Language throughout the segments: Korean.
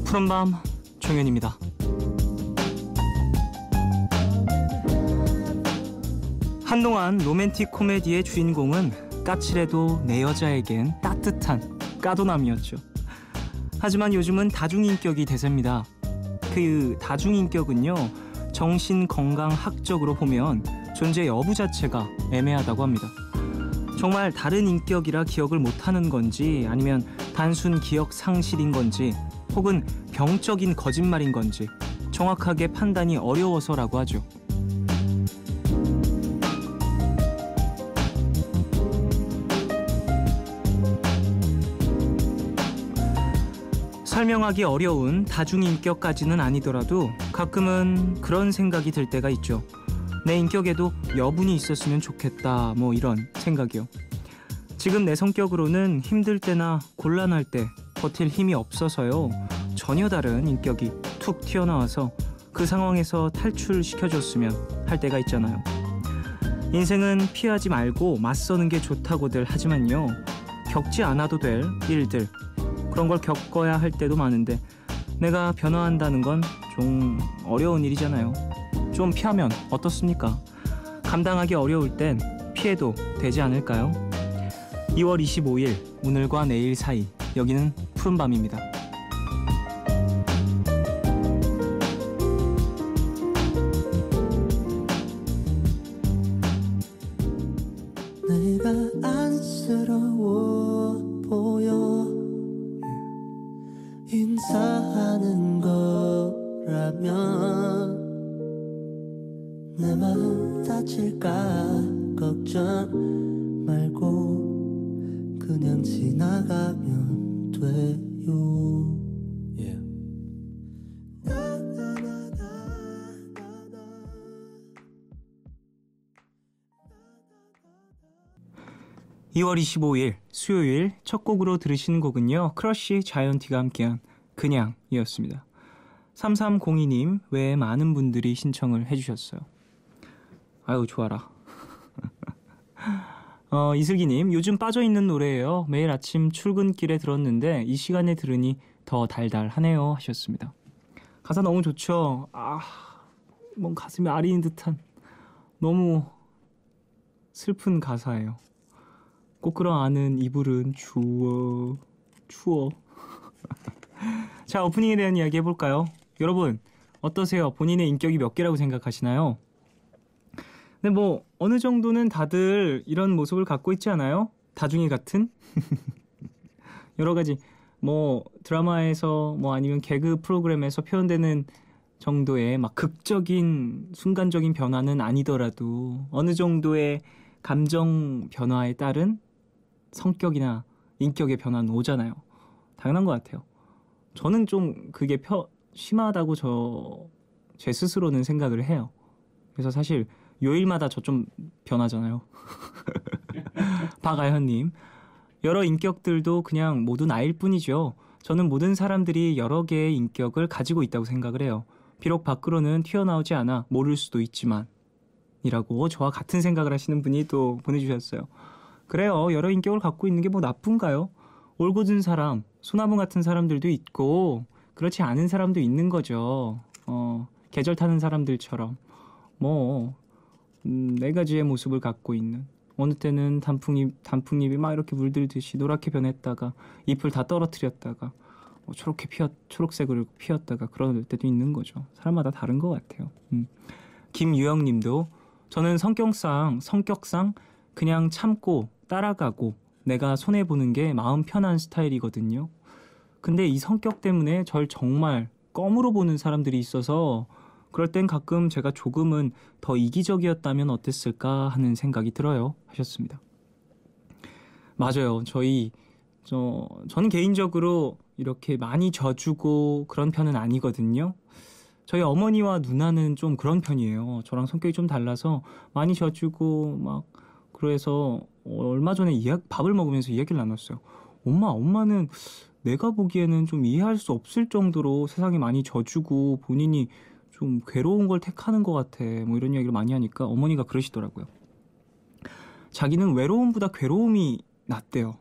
푸른밤 종현입니다. 한동안 로맨틱 코미디의 주인공은 까칠해도 내 여자에겐 따뜻한 까도남이었죠. 하지만 요즘은 다중인격이 대세입니다. 그 다중인격은요, 정신건강학적으로 보면 존재 여부 자체가 애매하다고 합니다. 정말 다른 인격이라 기억을 못하는 건지, 아니면 단순 기억 상실인 건지, 혹은 병적인 거짓말인 건지 정확하게 판단이 어려워서라고 하죠. 설명하기 어려운 다중인격까지는 아니더라도 가끔은 그런 생각이 들 때가 있죠. 내 인격에도 여분이 있었으면 좋겠다, 뭐 이런 생각이요. 지금 내 성격으로는 힘들 때나 곤란할 때 버틸 힘이 없어서요, 전혀 다른 인격이 툭 튀어나와서 그 상황에서 탈출시켜줬으면 할 때가 있잖아요. 인생은 피하지 말고 맞서는 게 좋다고들 하지만요, 겪지 않아도 될 일들, 그런 걸 겪어야 할 때도 많은데 내가 변화한다는 건 좀 어려운 일이잖아요. 좀 피하면 어떻습니까? 감당하기 어려울 땐 피해도 되지 않을까요? 2월 25일, 오늘과 내일 사이, 여기는 푸른밤입니다. 내가 안쓰러워 보여 인사하는 거라면 내 맘 다칠까 걱정 말고 그냥 지나가면 돼요. Yeah. 2월 25일 수요일 첫 곡으로 들으신 곡은요, 크러쉬 자이언티가 함께한 그냥이었습니다. 3302님 외에 많은 분들이 신청을 해주셨어요. 아유, 좋아라. 이슬기님, 요즘 빠져있는 노래예요. 매일 아침 출근길에 들었는데 이 시간에 들으니 더 달달하네요, 하셨습니다. 가사 너무 좋죠. 뭔 가슴이 아리는 듯한 너무 슬픈 가사예요. 꼭 끌어안은 이불은 추워. 자, 오프닝에 대한 이야기 해볼까요? 여러분, 어떠세요? 본인의 인격이 몇 개라고 생각하시나요? 근데 뭐 어느 정도는 다들 이런 모습을 갖고 있지 않아요? 다중이 같은? 여러 가지 뭐 드라마에서 뭐 아니면 개그 프로그램에서 표현되는 정도의 막 극적인 순간적인 변화는 아니더라도 어느 정도의 감정 변화에 따른 성격이나 인격의 변화는 오잖아요. 당연한 것 같아요. 저는 좀 그게 심하다고 제 스스로는 생각을 해요. 그래서 사실 요일마다 저 좀 변하잖아요. 박아현님, 여러 인격들도 그냥 모두 나일 뿐이죠. 저는 모든 사람들이 여러 개의 인격을 가지고 있다고 생각을 해요. 비록 밖으로는 튀어나오지 않아 모를 수도 있지만 이라고 저와 같은 생각을 하시는 분이 또 보내주셨어요. 그래요, 여러 인격을 갖고 있는 게 뭐 나쁜가요? 올곧은 사람, 소나무 같은 사람들도 있고 그렇지 않은 사람도 있는 거죠. 계절 타는 사람들처럼 네 가지의 모습을 갖고 있는, 어느 때는 단풍잎이 막 이렇게 물들듯이 노랗게 변했다가 잎을 다 떨어뜨렸다가 초록색으로 피었다가 그럴 때도 있는 거죠. 사람마다 다른 것 같아요. 김유영님도, 저는 성격상 그냥 참고 따라가고 내가 손해보는 게 마음 편한 스타일이거든요. 근데 이 성격 때문에 절 정말 껌으로 보는 사람들이 있어서 그럴 땐 가끔 제가 조금은 더 이기적이었다면 어땠을까 하는 생각이 들어요, 하셨습니다. 맞아요. 저는 개인적으로 이렇게 많이 져주고 그런 편은 아니거든요. 저희 어머니와 누나는 좀 그런 편이에요. 저랑 성격이 좀 달라서 많이 져주고 막, 그래서 얼마 전에 밥을 먹으면서 이야기를 나눴어요. 엄마는 내가 보기에는 좀 이해할 수 없을 정도로 세상에 많이 져주고 본인이 좀 괴로운 걸 택하는 것 같아, 뭐 이런 이야기를 많이 하니까 어머니가 그러시더라고요. 자기는 외로움보다 괴로움이 낫대요.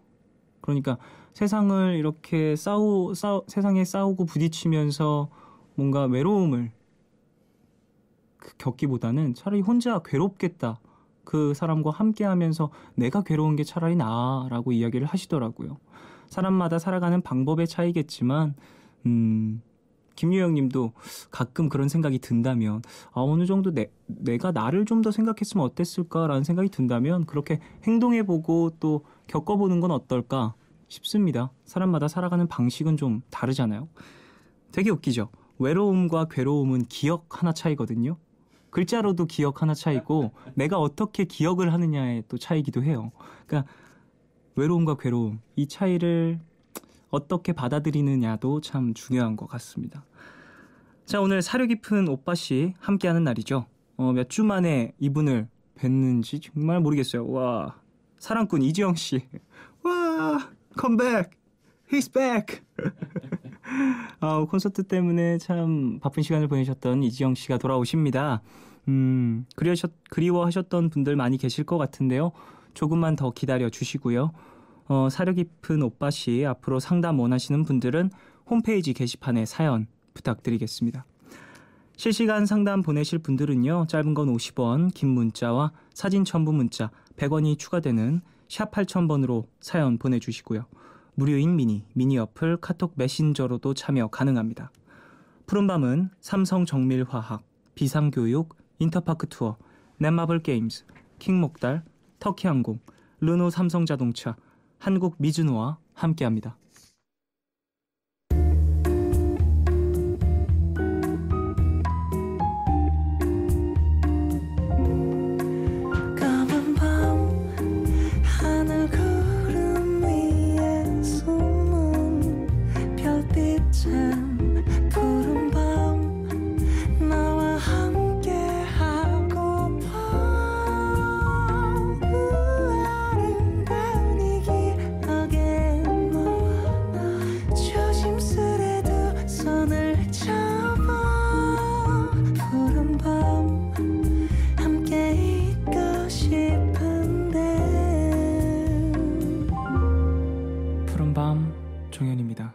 그러니까 세상을 이렇게 세상에 싸우고 부딪히면서 뭔가 외로움을 겪기보다는 차라리 혼자 괴롭겠다. 그 사람과 함께하면서 내가 괴로운 게 차라리 나아라고 이야기를 하시더라고요. 사람마다 살아가는 방법의 차이겠지만 김유영 님도 가끔 그런 생각이 든다면 어느 정도 내가 나를 좀 더 생각했으면 어땠을까라는 생각이 든다면 그렇게 행동해보고 또 겪어보는 건 어떨까 싶습니다. 사람마다 살아가는 방식은 좀 다르잖아요. 되게 웃기죠? 외로움과 괴로움은 기억 하나 차이거든요. 글자로도 기억 하나 차이고 내가 어떻게 기억을 하느냐의 또 차이기도 해요. 그러니까 외로움과 괴로움 이 차이를 어떻게 받아들이느냐도 참 중요한 것 같습니다. 자, 오늘 사려 깊은 오빠씨 함께하는 날이죠. 몇 주 만에 이분을 뵀는지 정말 모르겠어요. 와, 사랑꾼 이지영씨. 와, 컴백! He's back! 콘서트 때문에 참 바쁜 시간을 보내셨던 이지영씨가 돌아오십니다. 그리워하셨던 분들 많이 계실 것 같은데요. 조금만 더 기다려 주시고요. 사려 깊은 오빠씨 앞으로 상담 원하시는 분들은 홈페이지 게시판에 사연 부탁드리겠습니다. 실시간 상담 보내실 분들은요. 짧은 건 50원, 긴 문자와 사진 첨부 문자 100원이 추가되는 샵 8000번으로 사연 보내주시고요. 무료인 미니 어플 카톡 메신저로도 참여 가능합니다. 푸른밤은 삼성정밀화학, 비상교육, 인터파크 투어, 넷마블 게임즈, 킹목달, 터키항공, 르노 삼성자동차, 한국 미즈노와 함께합니다. 까만 밤 하늘 구름 위에 숨은 별빛은 푸른 밤 나와 함께 하고파 아름다운 이 기억에 너와 조심스레 두 손을 잡아 푸른 밤 함께 있고 싶은데 푸른밤 종현입니다.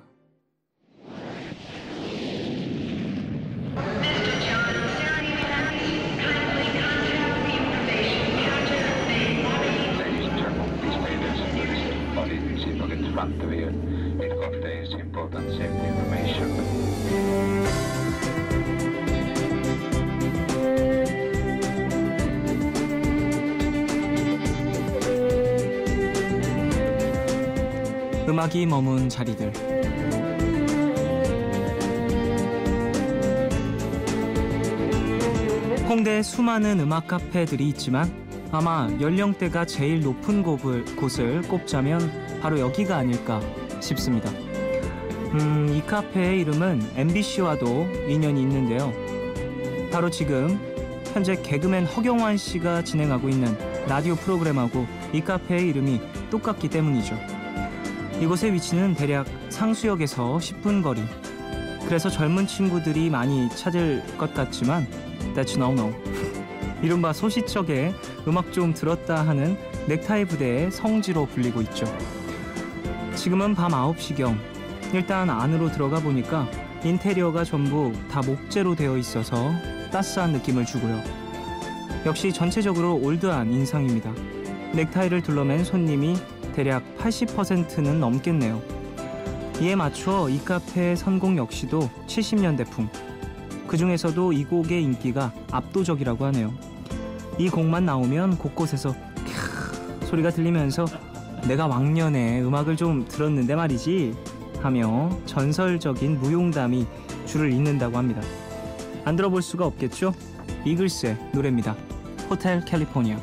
Ladies and gentlemen, please pay attention to this body seatbelt in front of you. It contains important safety information. 음악이 머문 자리들. 홍대에 수많은 음악 카페들이 있지만 아마 연령대가 제일 높은 곳을 꼽자면 바로 여기가 아닐까 싶습니다. 이 카페의 이름은 MBC와도 인연이 있는데요. 바로 지금 현재 개그맨 허경환 씨가 진행하고 있는 라디오 프로그램하고 이 카페의 이름이 똑같기 때문이죠. 이곳의 위치는 대략 상수역에서 10분 거리. 그래서 젊은 친구들이 많이 찾을 것 같지만 That's no. 이른바 소시적에 음악 좀 들었다 하는 넥타이 부대의 성지로 불리고 있죠. 지금은 밤 9시경. 일단 안으로 들어가 보니까 인테리어가 전부 다 목재로 되어 있어서 따스한 느낌을 주고요. 역시 전체적으로 올드한 인상입니다. 넥타이를 둘러맨 손님이 대략 80%는 넘겠네요. 이에 맞춰 이 카페의 선곡 역시도 70년대풍. 그 중에서도 이 곡의 인기가 압도적이라고 하네요. 이 곡만 나오면 곳곳에서 캬 소리가 들리면서 내가 왕년에 음악을 좀 들었는데 말이지 하며 전설적인 무용담이 줄을 잇는다고 합니다. 안 들어볼 수가 없겠죠? 이글스의 노래입니다. 호텔 캘리포니아.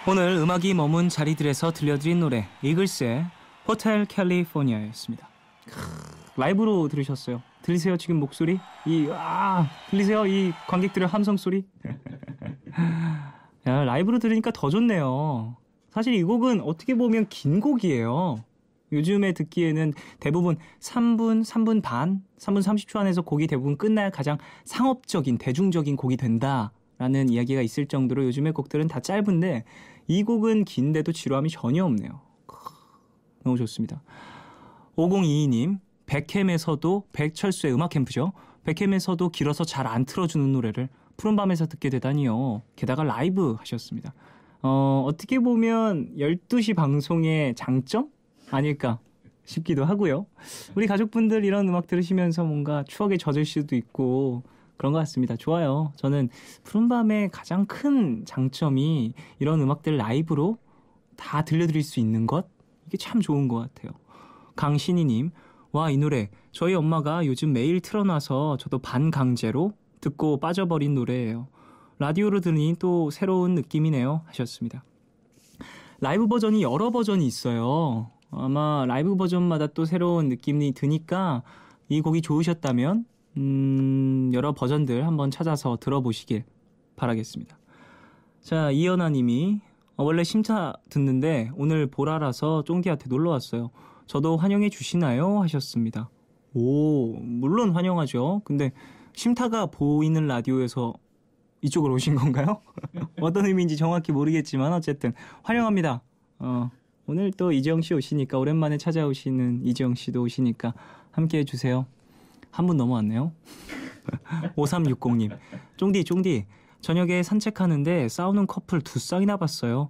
오늘 음악이 머문 자리들에서 들려드린 노래 이글스의 호텔 캘리포니아였습니다. 라이브로 들으셨어요. 들리세요 지금 목소리? 들리세요 이 관객들의 함성 소리? 야, 라이브로 들으니까 더 좋네요. 사실 이 곡은 어떻게 보면 긴 곡이에요. 요즘에 듣기에는 대부분 3분 반, 3분 30초 안에서 곡이 대부분 끝나야 가장 상업적인, 대중적인 곡이 된다라는 이야기가 있을 정도로 요즘의 곡들은 다 짧은데 이 곡은 긴데도 지루함이 전혀 없네요. 너무 좋습니다. 5022님, 백햄에서도 백철수의 음악 캠프죠. 백햄에서도 길어서 잘 안 틀어주는 노래를 푸른밤에서 듣게 되다니요. 게다가 라이브 하셨습니다. 어떻게 보면 12시 방송의 장점? 아닐까 싶기도 하고요. 우리 가족분들 이런 음악 들으시면서 뭔가 추억에 젖을 수도 있고 그런 것 같습니다. 좋아요. 저는 푸른밤의 가장 큰 장점이 이런 음악들 라이브로 다 들려드릴 수 있는 것? 이게 참 좋은 것 같아요. 강신희님, 와, 이 노래 저희 엄마가 요즘 매일 틀어놔서 저도 반강제로 듣고 빠져버린 노래예요. 라디오로 들으니 또 새로운 느낌이네요 하셨습니다. 라이브 버전이 여러 버전이 있어요. 아마 라이브 버전마다 또 새로운 느낌이 드니까 이 곡이 좋으셨다면 여러 버전들 한번 찾아서 들어보시길 바라겠습니다. 자, 이연아 님이 원래 심사 듣는데 오늘 보라라서 쫑디한테 놀러 왔어요. 저도 환영해 주시나요? 하셨습니다. 오, 물론 환영하죠. 근데 심타가 보이는 라디오에서 이쪽으로 오신 건가요? 어떤 의미인지 정확히 모르겠지만 어쨌든 환영합니다. 오늘 또 이재영 씨 오시니까 오랜만에 찾아오시는 이재영 씨도 오시니까 함께 해주세요. 한 분 넘어왔네요. 5360님, 쫑디 저녁에 산책하는데 싸우는 커플 2쌍이나 봤어요.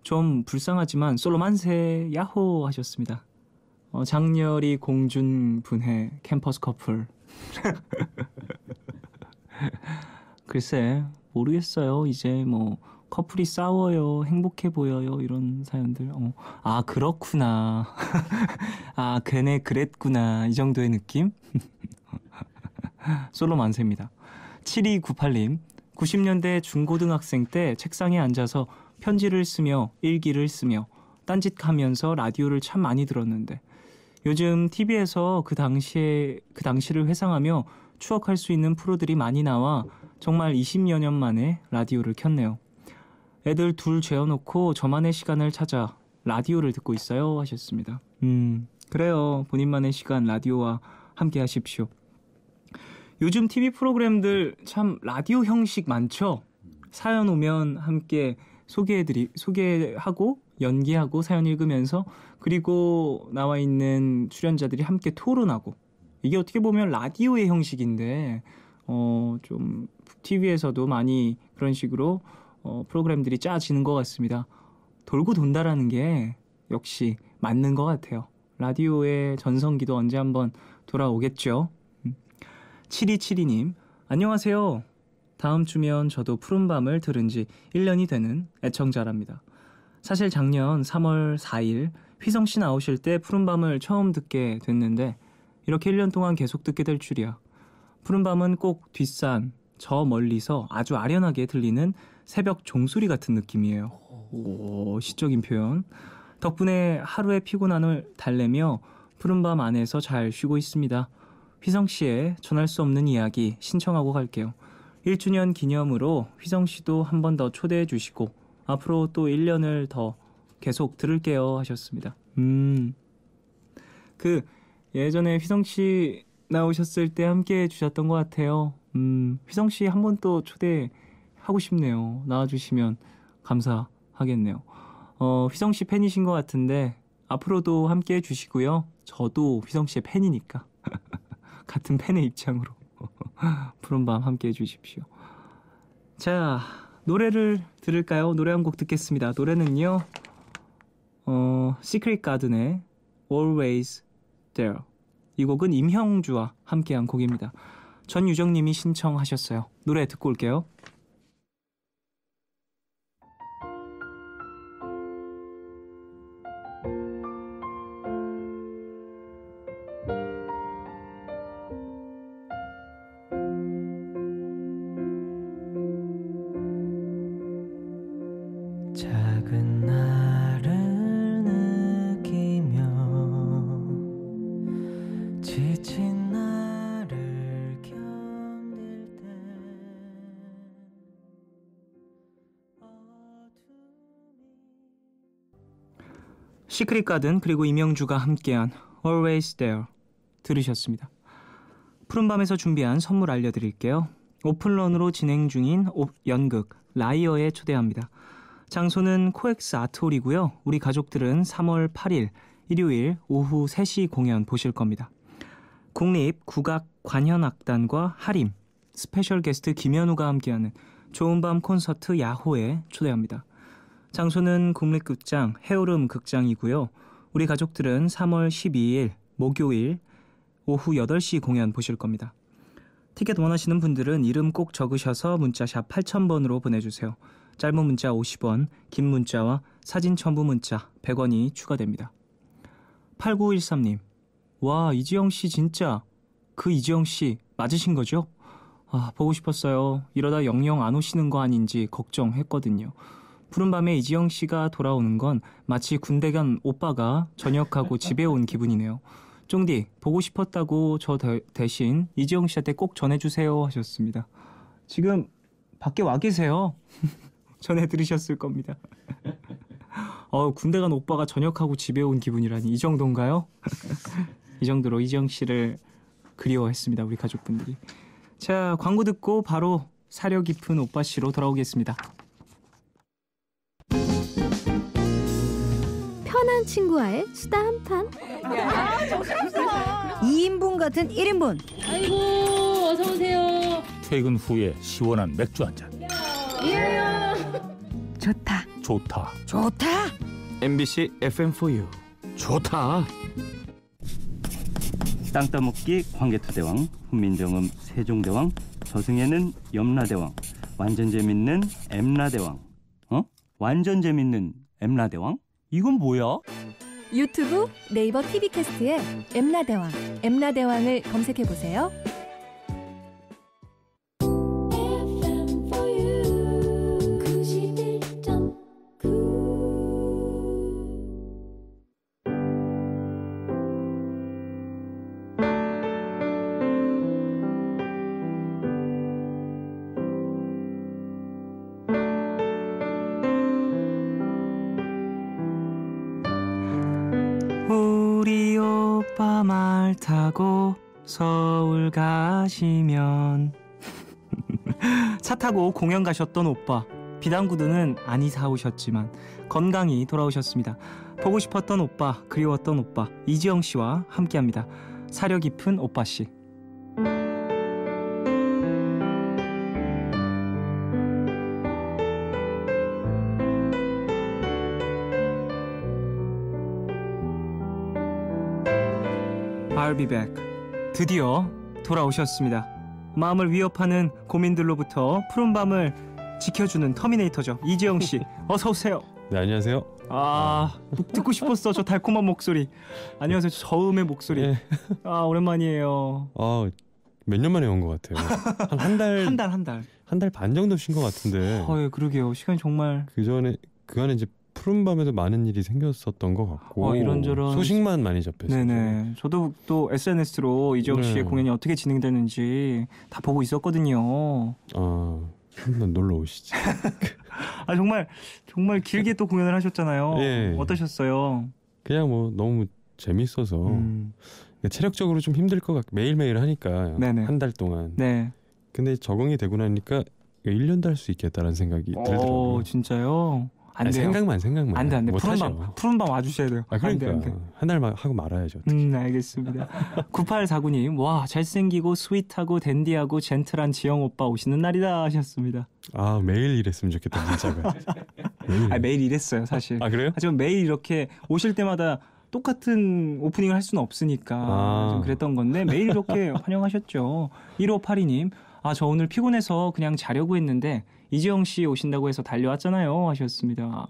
좀 불쌍하지만 솔로 만세 야호 하셨습니다. 장렬히 공준 분해 캠퍼스 커플. 글쎄 모르겠어요. 이제 뭐 커플이 싸워요, 행복해 보여요 이런 사연들. 아 그렇구나. 아 걔네 그랬구나 이 정도의 느낌? 솔로 만세입니다. 7298님, 90년대 중고등학생 때 책상에 앉아서 편지를 쓰며 일기를 쓰며 딴짓하면서 라디오를 참 많이 들었는데 요즘 TV에서 그 당시를 회상하며 추억할 수 있는 프로들이 많이 나와 정말 20여 년 만에 라디오를 켰네요. 애들 둘 재워놓고 저만의 시간을 찾아 라디오를 듣고 있어요 하셨습니다. 그래요. 본인만의 시간 라디오와 함께 하십시오. 요즘 TV 프로그램들 참 라디오 형식 많죠? 사연 오면 함께 소개하고 연기하고 사연 읽으면서 그리고 나와 있는 출연자들이 함께 토론하고 이게 어떻게 보면 라디오의 형식인데 좀 TV에서도 많이 그런 식으로 프로그램들이 짜지는 것 같습니다. 돌고 돈다라는 게 역시 맞는 것 같아요. 라디오의 전성기도 언제 한번 돌아오겠죠. 7272님, 안녕하세요. 다음 주면 저도 푸른밤을 들은 지 1년이 되는 애청자랍니다. 사실 작년 3월 4일 휘성씨 나오실 때 푸른밤을 처음 듣게 됐는데 이렇게 1년 동안 계속 듣게 될 줄이야. 푸른밤은 꼭 뒷산, 저 멀리서 아주 아련하게 들리는 새벽 종소리 같은 느낌이에요. 오, 시적인 표현. 덕분에 하루의 피곤함을 달래며 푸른밤 안에서 잘 쉬고 있습니다. 휘성씨의 전할 수 없는 이야기 신청하고 갈게요. 1주년 기념으로 휘성씨도 한 번 더 초대해 주시고 앞으로 또 1년을 더 계속 들을게요 하셨습니다. 그 예전에 휘성씨 나오셨을 때 함께 해주셨던 것 같아요. 휘성씨 한 번 또 초대하고 싶네요. 나와주시면 감사하겠네요. 휘성씨 팬이신 것 같은데 앞으로도 함께 해주시고요. 저도 휘성씨의 팬이니까 같은 팬의 입장으로 푸른밤 함께 해주십시오. 자, 노래를 들을까요? 노래 한 곡 듣겠습니다. 노래는요, 시크릿 가든의 Always There. 이 곡은 임형주와 함께한 곡입니다. 전유정님이 신청하셨어요. 노래 듣고 올게요. 작은 시크릿 가든 그리고 이명주가 함께한 Always There 들으셨습니다. 푸른밤에서 준비한 선물 알려드릴게요. 오픈런으로 진행 중인 연극 라이어에 초대합니다. 장소는 코엑스 아트홀이고요. 우리 가족들은 3월 8일 일요일 오후 3시 공연 보실 겁니다. 국립국악관현악단과 하림, 스페셜 게스트 김현우가 함께하는 좋은 밤 콘서트 야호에 초대합니다. 장소는 국립극장 해오름 극장이고요. 우리 가족들은 3월 12일 목요일 오후 8시 공연 보실 겁니다. 티켓 원하시는 분들은 이름 꼭 적으셔서 문자샵 8000번으로 보내주세요. 짧은 문자 50원, 긴 문자와 사진 첨부 문자 100원이 추가됩니다. 8913님, 와 이지영씨 진짜 그 이지영씨 맞으신 거죠? 아 보고 싶었어요. 이러다 영영 안 오시는 거 아닌지 걱정했거든요. 푸른밤에 이지영씨가 돌아오는 건 마치 군대 간 오빠가 전역하고 집에 온 기분이네요. 쫑디 보고 싶었다고 저 대신 이지영씨한테 꼭 전해주세요 하셨습니다. 지금 밖에 와 계세요. 전해드리셨을 겁니다. 군대 간 오빠가 전역하고 집에 온 기분이라니 이 정도인가요? 이 정도로 이지영씨를 그리워했습니다. 우리 가족분들이. 자, 광고 듣고 바로 사려 깊은 오빠씨로 돌아오겠습니다. 편한 친구와의 수다 한판. 2인분 같은 1인분. 아이고 어서 오세요. 퇴근 후에 시원한 맥주 한 잔. 좋다. 좋다. 좋다. MBC FM4U 좋다. 땅 따먹기 광개토대왕, 훈민정음 세종대왕, 저승에는 염라대왕, 완전 재밌는 엠라대왕. 완전 재밌는 엠라대왕? 이건 뭐야? 유튜브 네이버 TV캐스트에 엠라대왕, 엠라대왕을 검색해보세요. 우리 오빠 말 타고 서울 가시면 차 타고 공연 가셨던 오빠 비단구두는 안 사오셨지만 건강히 돌아오셨습니다. 보고 싶었던 오빠 그리웠던 오빠 이지영씨와 함께합니다. 사려 깊은 오빠씨. I'll be back. 드디어 돌아오셨습니다. 마음을 위협하는 고민들로부터 푸른 밤을 지켜주는 터미네이터죠. 이지영씨 어서 오세요. 네, 안녕하세요. 듣고 싶었어. 저 달콤한 목소리. 안녕하세요. 저음의 목소리. 네. 오랜만이에요. 몇 년 만에 온 것 같아요. 한 달. 한 달 반 정도 쉰 것 같은데. 예, 그러게요. 시간이 정말. 그 안에 이제 푸른 밤에도 많은 일이 생겼었던 것 같고. 이런저런 소식만 많이 접했어요. 네네. 저도 또 SNS로 이지영 씨의 공연이 어떻게 진행되는지 다 보고 있었거든요. 한번 놀러 오시지. 정말 길게 또 공연을 하셨잖아요. 예. 어떠셨어요? 그냥 뭐 너무 재밌어서 체력적으로 좀 힘들 것 같고 매일매일 하니까 네네. 한 달 동안. 네. 근데 적응이 되고 나니까 1년도 할 수 있겠다라는 생각이 들더라고요. 진짜요? 안 돼요. 생각만. 안 돼. 못하죠. 푸른 밤 와주셔야 돼요. 그러니까 안 돼. 한 달만 하고 말아야죠. 알겠습니다. 9849님, 와 잘생기고 스윗하고 댄디하고 젠틀한 지영 오빠 오시는 날이다 하셨습니다. 매일 이랬으면 좋겠다 진짜가. 매일 이랬어요 사실. 그래요? 하지만 매일 이렇게 오실 때마다 똑같은 오프닝을 할 수는 없으니까 좀 그랬던 건데 매일 이렇게 환영하셨죠. 1582님, 저 오늘 피곤해서 그냥 자려고 했는데 이지영 씨 오신다고 해서 달려왔잖아요 하셨습니다.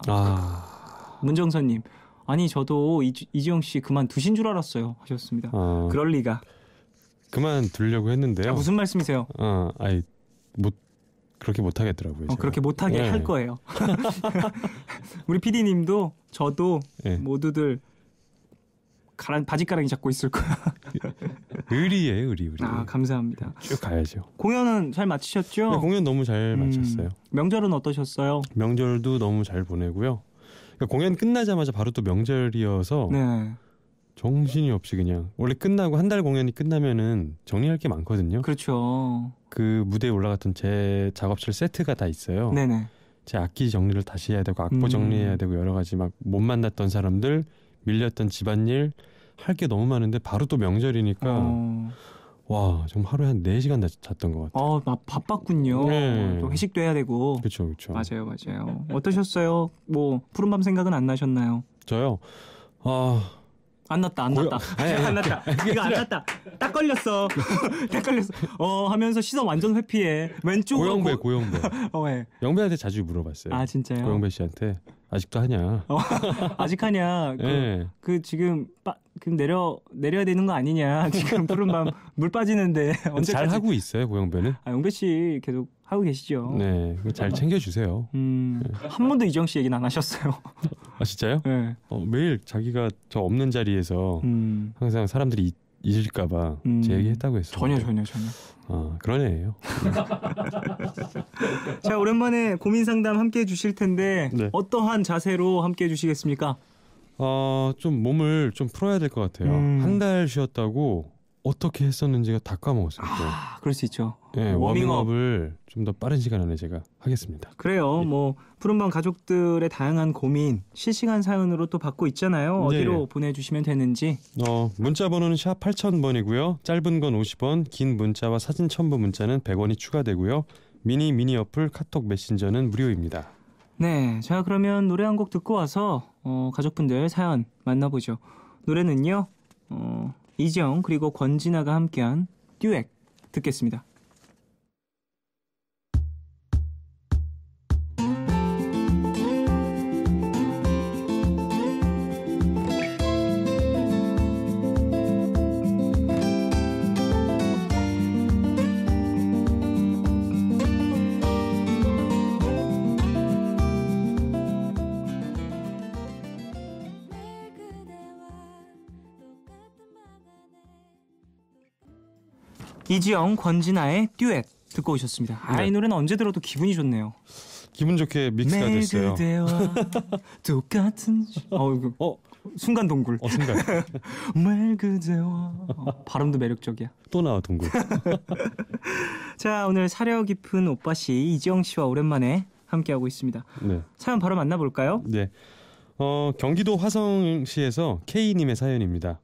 문정선님, 아니 저도 이지영 씨 그만두신 줄 알았어요 하셨습니다. 그럴 리가. 그만두려고 했는데요. 무슨 말씀이세요? 그렇게 못하겠더라고요. 그렇게 못하게 할 거예요. 우리 PD님도 저도 모두들 바지가랑이 잡고 있을 거야. 의리. 감사합니다. 쭉 가야죠. 공연은 잘 마치셨죠? 네, 공연 너무 잘 마쳤어요. 명절은 어떠셨어요? 명절도 너무 잘 보내고요. 그러니까 공연 끝나자마자 바로 또 명절이어서 네. 정신이 없이 그냥 원래 끝나고 한 달 공연이 끝나면은 정리할 게 많거든요. 그렇죠. 그 무대에 올라갔던 제 작업실 세트가 다 있어요. 네네. 제 악기 정리를 다시 해야 되고 악보 정리해야 되고 여러 가지 막 못 만났던 사람들 밀렸던 집안일 할 게 너무 많은데 바로 또 명절이니까 와 정말 하루에 한 4시간 잤던 것 같아요. 바빴군요. 네. 또 회식도 해야 되고. 그렇죠. 맞아요. 어떠셨어요? 뭐 푸른밤 생각은 안 나셨나요? 저요. 안 났다. 안 났다. 이거 안 났다. 딱 걸렸어. 하면서 시선 완전 회피해. 왼쪽으로. 고영배. 왜? 영배한테 자주 물어봤어요. 아 진짜요? 고영배 씨한테 아직도 하냐? 아직 하냐? 네. 지금 내려야 되는 거 아니냐? 지금 푸른밤 물 빠지는데 언제까지? 잘 하고 있어요, 고영배는? 영배 씨 계속 하고 계시죠? 네, 잘 챙겨주세요. 한 번도 이정 씨 얘기는 안 하셨어요. 아 진짜요? 네. 매일 자기가 저 없는 자리에서 항상 사람들이 잊을까봐 제 얘기했다고 했어요. 전혀. 그런 애예요. 자, 오랜만에 고민 상담 함께 해주실 텐데 네. 어떠한 자세로 함께 해주시겠습니까? 좀 몸을 좀 풀어야 될 것 같아요. 한 달 쉬었다고 어떻게 했었는지가 다 까먹었어요. 그럴 수 있죠. 네, 워밍업을 좀 더 빠른 시간 안에 제가 하겠습니다. 그래요. 뭐 푸른밤 가족들의 다양한 고민 실시간 사연으로 또 받고 있잖아요. 어디로 보내주시면 되는지. 문자 번호는 샵 8000번이고요. 짧은 건 50원, 긴 문자와 사진 첨부 문자는 100원이 추가되고요. 미니 어플 카톡 메신저는 무료입니다. 네, 자 그러면 노래 한 곡 듣고 와서 가족분들 사연 만나보죠. 노래는요. 이지영 그리고 권진아가 함께한 듀엣 듣겠습니다. 이지영, 권진아의 듀엣 듣고 오셨습니다. 이 노래는 언제 들어도 기분이 좋네요. 기분 좋게 믹스가 됐어요. 매일 그대와 똑같은 순간 동굴. 순간. 매일 그대와 발음도 매력적이야. 또 나와 동굴. 자, 오늘 사려 깊은 오빠씨 이지영 씨와 오랜만에 함께하고 있습니다. 네. 사연 바로 만나볼까요? 네. 경기도 화성시에서 K님의 사연입니다.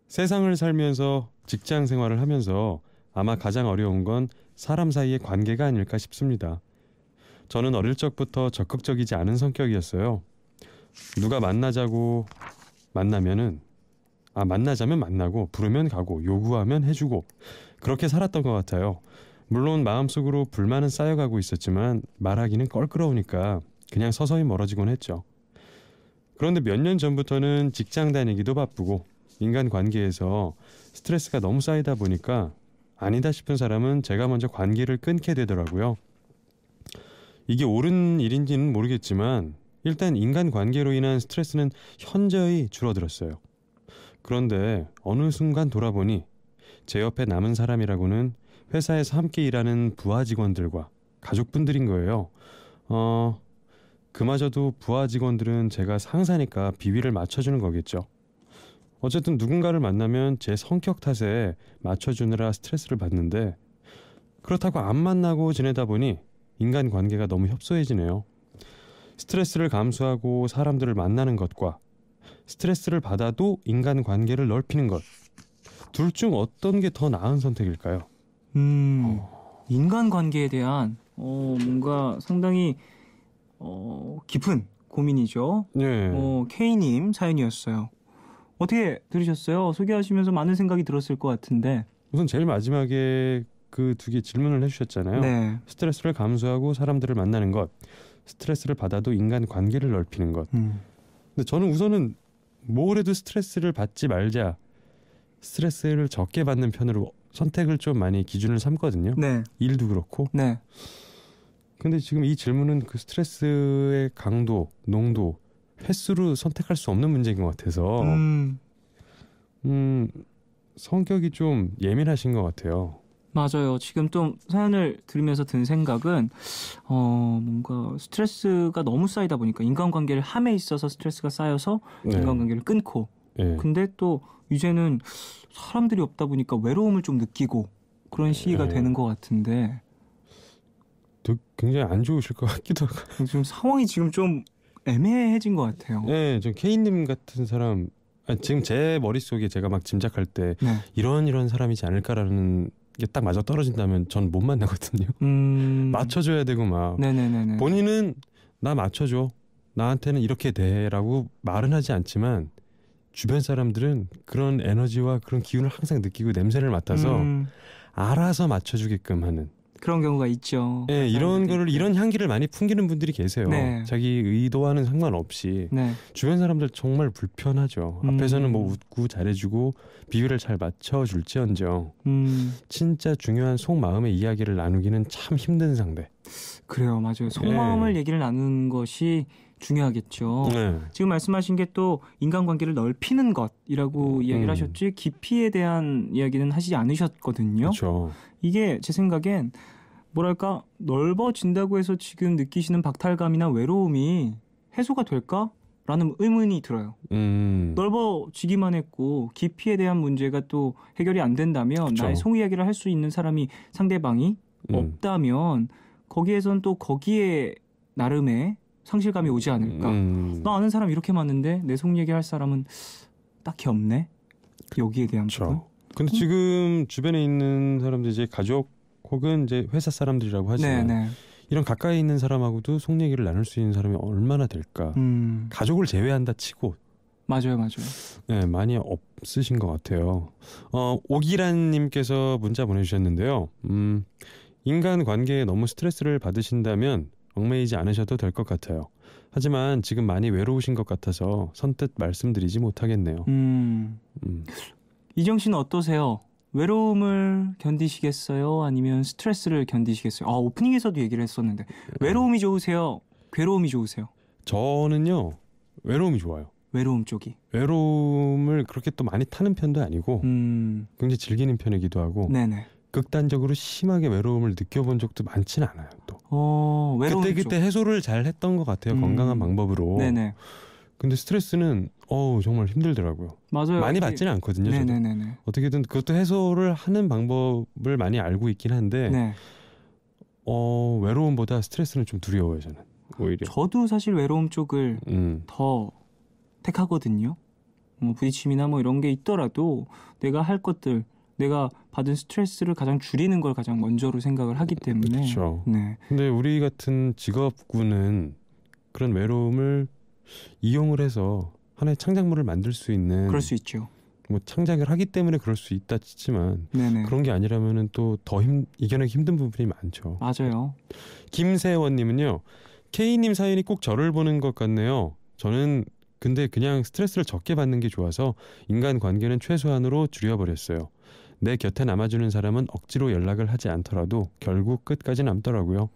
세상을 살면서 직장 생활을 하면서 아마 가장 어려운 건 사람 사이의 관계가 아닐까 싶습니다. 저는 어릴 적부터 적극적이지 않은 성격이었어요. 누가 만나자면 만나고 부르면 가고 요구하면 해주고 그렇게 살았던 것 같아요. 물론 마음속으로 불만은 쌓여가고 있었지만 말하기는 껄끄러우니까 그냥 서서히 멀어지곤 했죠. 그런데 몇 년 전부터는 직장 다니기도 바쁘고 인간관계에서 스트레스가 너무 쌓이다 보니까 아니다 싶은 사람은 제가 먼저 관계를 끊게 되더라고요. 이게 옳은 일인지는 모르겠지만 일단 인간관계로 인한 스트레스는 현저히 줄어들었어요. 그런데 어느 순간 돌아보니 제 옆에 남은 사람이라고는 회사에서 함께 일하는 부하 직원들과 가족분들인 거예요. 그마저도 부하 직원들은 제가 상사니까 비위를 맞춰주는 거겠죠. 어쨌든 누군가를 만나면 제 성격 탓에 맞춰주느라 스트레스를 받는데 그렇다고 안 만나고 지내다 보니 인간관계가 너무 협소해지네요. 스트레스를 감수하고 사람들을 만나는 것과 스트레스를 받아도 인간관계를 넓히는 것, 둘 중 어떤 게 더 나은 선택일까요? 인간관계에 대한 뭔가 상당히 깊은 고민이죠. 네. K님 사연이었어요. 어떻게 들으셨어요? 소개하시면서 많은 생각이 들었을 것 같은데. 우선 제일 마지막에 그 두 개 질문을 해주셨잖아요. 네. 스트레스를 감수하고 사람들을 만나는 것, 스트레스를 받아도 인간관계를 넓히는 것. 근데 저는 우선은 뭘 해도 스트레스를 받지 말자, 스트레스를 적게 받는 편으로 선택을 좀 많이 기준을 삼거든요. 네. 일도 그렇고. 네. 근데 지금 이 질문은 그 스트레스의 강도, 농도, 횟수로 선택할 수 없는 문제인 것 같아서 성격이 좀 예민하신 것 같아요. 맞아요. 지금 또 사연을 들으면서 든 생각은 뭔가 스트레스가 너무 쌓이다 보니까 인간관계를 함에 있어서 스트레스가 쌓여서 네. 인간관계를 끊고 예. 근데 또 이제는 사람들이 없다 보니까 외로움을 좀 느끼고 그런 시기가 네. 되는 것 같은데 또 굉장히 안 좋으실 것 같기도 하고. 지금 상황이 지금 좀 애매해진 것 같아요. 네, 좀 K님 같은 사람 지금 제 머릿속에 제가 막 짐작할 때 네. 이런 사람이지 않을까라는 게 딱 맞아 떨어진다면 전 못 만나거든요. 맞춰줘야 되고 막 네네네네. 본인은 나 맞춰줘, 나한테는 이렇게 돼라고 말은 하지 않지만 주변 사람들은 그런 에너지와 그런 기운을 항상 느끼고 냄새를 맡아서 알아서 맞춰주게끔 하는 그런 경우가 있죠. 네, 이런 거를 이런 향기를 많이 풍기는 분들이 계세요. 네. 자기 의도와는 상관없이 네. 주변 사람들 정말 불편하죠. 앞에서는 뭐 웃고 잘해주고 비율을 잘 맞춰줄지언정 진짜 중요한 속마음의 이야기를 나누기는 참 힘든 상대. 그래요, 맞아요. 속마음을 얘기를 나누는 것이 중요하겠죠. 네. 지금 말씀하신 게 또 인간관계를 넓히는 것이라고 이야기를 하셨지 깊이에 대한 이야기는 하시지 않으셨거든요. 그렇죠. 이게 제 생각엔 뭐랄까 넓어진다고 해서 지금 느끼시는 박탈감이나 외로움이 해소가 될까라는 의문이 들어요. 넓어지기만 했고 깊이에 대한 문제가 또 해결이 안 된다면 그쵸. 나의 속 이야기를 할 수 있는 사람이 상대방이 없다면 거기에선 또 거기에 나름의 상실감이 오지 않을까. 나 아는 사람 이렇게 많은데 내 속 얘기할 사람은 딱히 없네. 여기에 대한 부분. 그렇죠. 근데 지금 주변에 있는 사람들 이제 가족 혹은 이제 회사 사람들이라고 하지만 네네. 이런 가까이 있는 사람하고도 속 얘기를 나눌 수 있는 사람이 얼마나 될까. 가족을 제외한다 치고 맞아요. 네, 많이 없으신 것 같아요. 오기란님께서 문자 보내주셨는데요. 인간 관계에 너무 스트레스를 받으신다면 얽매이지 않으셔도 될 것 같아요. 하지만 지금 많이 외로우신 것 같아서 선뜻 말씀드리지 못하겠네요. 이정 씨는 어떠세요? 외로움을 견디시겠어요? 아니면 스트레스를 견디시겠어요? 오프닝에서도 얘기를 했었는데 외로움이 좋으세요? 괴로움이 좋으세요? 저는요 외로움이 좋아요. 외로움 쪽이. 외로움을 그렇게 또 많이 타는 편도 아니고 굉장히 즐기는 편이기도 하고 네네. 극단적으로 심하게 외로움을 느껴본 적도 많지는 않아요. 또 외로움 그때 해소를 잘 했던 것 같아요. 건강한 방법으로. 네네. 근데 스트레스는 정말 힘들더라고요. 맞아요. 많이 받지는 않거든요. 저도. 네네네. 어떻게든 그것도 해소를 하는 방법을 많이 알고 있긴 한데 네. 외로움보다 스트레스는 좀 두려워요. 저는 오히려. 저도 사실 외로움 쪽을 더 택하거든요. 부딪힘이나 뭐 이런 게 있더라도 내가 할 것들, 내가 받은 스트레스를 가장 줄이는 걸 가장 먼저로 생각을 하기 때문에. 그렇죠. 네. 근데 우리 같은 직업군은 그런 외로움을 이용을 해서 하나의 창작물을 만들 수 있는. 그럴 수 있죠. 뭐 창작을 하기 때문에 그럴 수 있다 치지만 네네. 그런 게 아니라면은 또 더 이겨내기 힘든 부분이 많죠. 맞아요. 김세원님은요. K님 사연이 꼭 저를 보는 것 같네요. 저는 근데 그냥 스트레스를 적게 받는 게 좋아서 인간관계는 최소한으로 줄여버렸어요. 내 곁에 남아주는 사람은 억지로 연락을 하지 않더라도 결국 끝까지 남더라고요.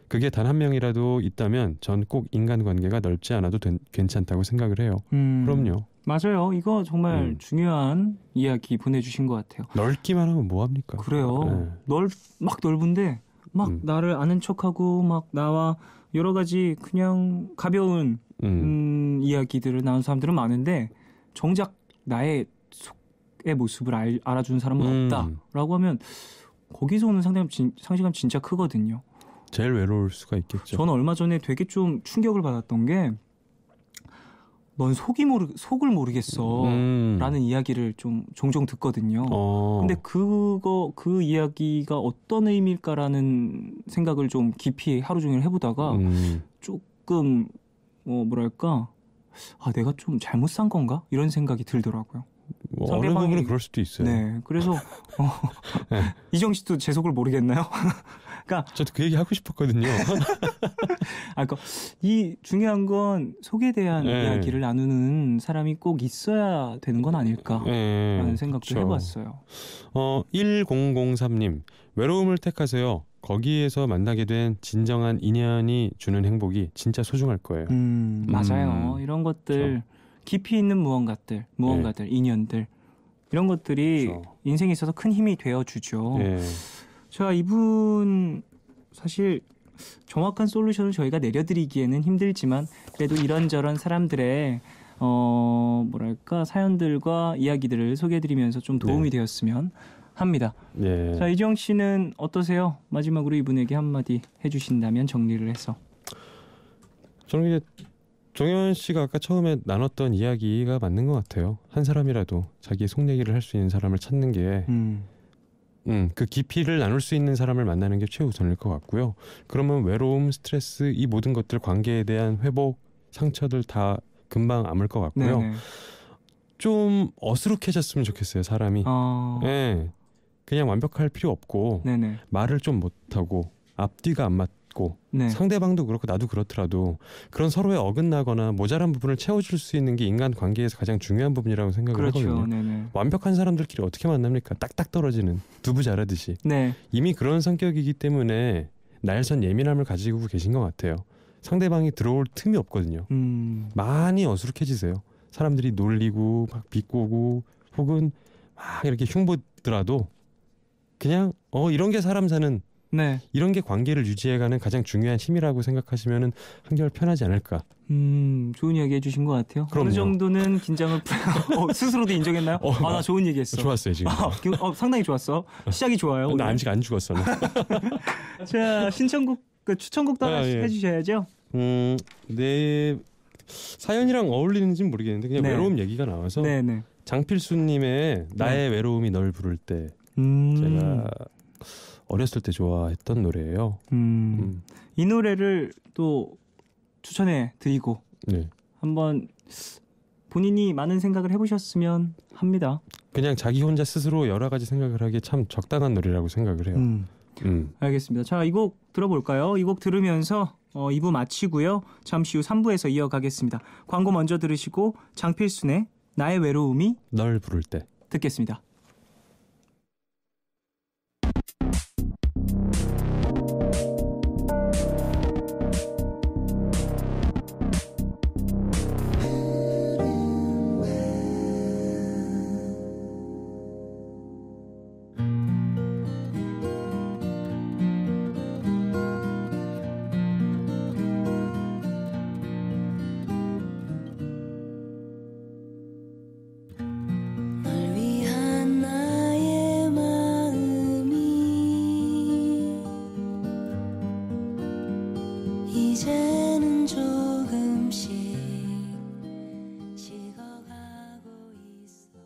그게 단 한 명이라도 있다면 전 꼭 인간관계가 넓지 않아도 괜찮다고 생각을 해요. 그럼요. 맞아요. 이거 정말 중요한 이야기 보내주신 것 같아요. 넓기만 하면 뭐합니까? 그래요. 막 넓은데 막 나를 아는 척하고 막 나와 여러 가지 그냥 가벼운 이야기들을 나눈 사람들은 많은데 정작 나의 속의 모습을 알아주는 사람은 없다라고 하면 거기서 오는 상실감 진짜 크거든요. 제일 외로울 수가 있겠죠. 저는 얼마 전에 되게 좀 충격을 받았던 게 넌 속을 모르겠어 라는 이야기를 좀 종종 듣거든요. 근데 그 이야기가 어떤 의미일까라는 생각을 좀 깊이 하루 종일 해보다가 조금 뭐랄까 내가 좀 잘못 산 건가? 이런 생각이 들더라고요. 어느 부분은 그럴 수도 있어요. 네, 그래서 네. 이정 씨도 제 속을 모르겠나요? 그러니까 저도 그 얘기 하고 싶었거든요. 그러니까 이 중요한 건 속에 대한 이야기를 나누는 사람이 꼭 있어야 되는 건 아닐까라는 생각도 그렇죠. 해봤어요. 1003님 외로움을 택하세요. 거기에서 만나게 된 진정한 인연이 주는 행복이 진짜 소중할 거예요. 맞아요. 이런 것들 그렇죠. 깊이 있는 무언가들, 인연들 이런 것들이 그렇죠. 인생에 있어서 큰 힘이 되어주죠. 자, 이분 사실 정확한 솔루션을 저희가 내려드리기에는 힘들지만 그래도 이런저런 사람들의 뭐랄까 사연들과 이야기들을 소개해드리면서 좀 도움이 되었으면 합니다. 예. 자, 이지영 씨는 어떠세요? 마지막으로 이분에게 한마디 해주신다면 정리를 해서. 저는 이제 종현 씨가 아까 처음에 나눴던 이야기가 맞는 것 같아요. 한 사람이라도 자기의 속 얘기를 할 수 있는 사람을 찾는 게 그 깊이를 나눌 수 있는 사람을 만나는 게 최우선일 것 같고요. 그러면 외로움, 스트레스, 이 모든 것들, 관계에 대한 회복, 상처들 다 금방 아물 것 같고요. 네네. 좀 어수룩해졌으면 좋겠어요, 사람이. 예. 그냥 완벽할 필요 없고 네네. 말을 좀 못하고 앞뒤가 안 맞고 네. 상대방도 그렇고 나도 그렇더라도 그런 서로의 어긋나거나 모자란 부분을 채워줄 수 있는 게 인간 관계에서 가장 중요한 부분이라고 생각을 그렇죠. 하거든요. 네네. 완벽한 사람들끼리 어떻게 만납니까? 딱딱 떨어지는 두부 자르듯이. 네. 이미 그런 성격이기 때문에 날선 예민함을 가지고 계신 것 같아요. 상대방이 들어올 틈이 없거든요. 많이 어수룩해지세요. 사람들이 놀리고 막 비꼬고 혹은 막 이렇게 흉보더라도 그냥 이런 게 사람 사는 네. 이런 게 관계를 유지해가는 가장 중요한 힘이라고 생각하시면은 한결 편하지 않을까. 좋은 이야기 해주신 것 같아요. 그럼요. 어느 정도는 긴장을 스스로도 인정했나요? 나 좋은 얘기했어. 좋았어요 지금. 상당히 좋았어. 시작이 좋아요. 나 아직 안 죽었어. 자, 신청곡 추천곡도 하나 해주셔야죠. 내 사연이랑 어울리는지는 모르겠는데 그냥 네. 외로움 얘기가 나와서 네네. 장필수님의 나의 외로움이 널 부를 때 제가 어렸을 때 좋아했던 노래예요. 이 노래를 또 추천해 드리고 네. 한번 본인이 많은 생각을 해보셨으면 합니다. 그냥 자기 혼자 스스로 여러 가지 생각을 하기에 참 적당한 노래라고 생각을 해요. 알겠습니다. 자, 이 곡 들어볼까요? 이 곡 들으면서 2부 마치고요. 잠시 후 3부에서 이어가겠습니다. 광고 먼저 들으시고 장필순의 나의 외로움이 널 부를 때 듣겠습니다. 이제는 조금씩 식어가고 있어.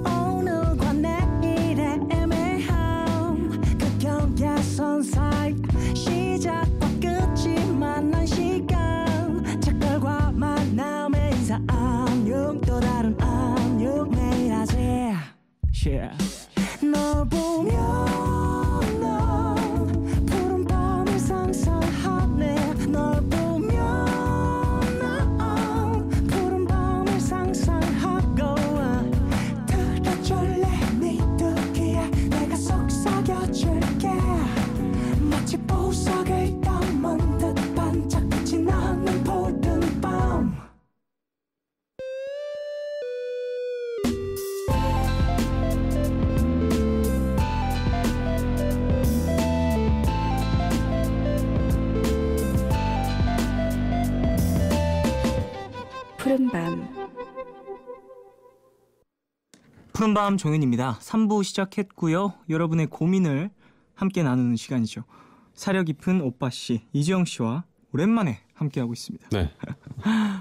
오늘과 내일의 애매함 그 경계선 사이 시작과 끝이 만난 시간 작별과 만남의 인사 안녕 또 다른 안녕 매일 하지 널 보면 푸른밤 종윤입니다. 3부 시작했고요. 여러분의 고민을 함께 나누는 시간이죠. 사려 깊은 오빠씨 이지영 씨와 오랜만에 함께하고 있습니다. 네.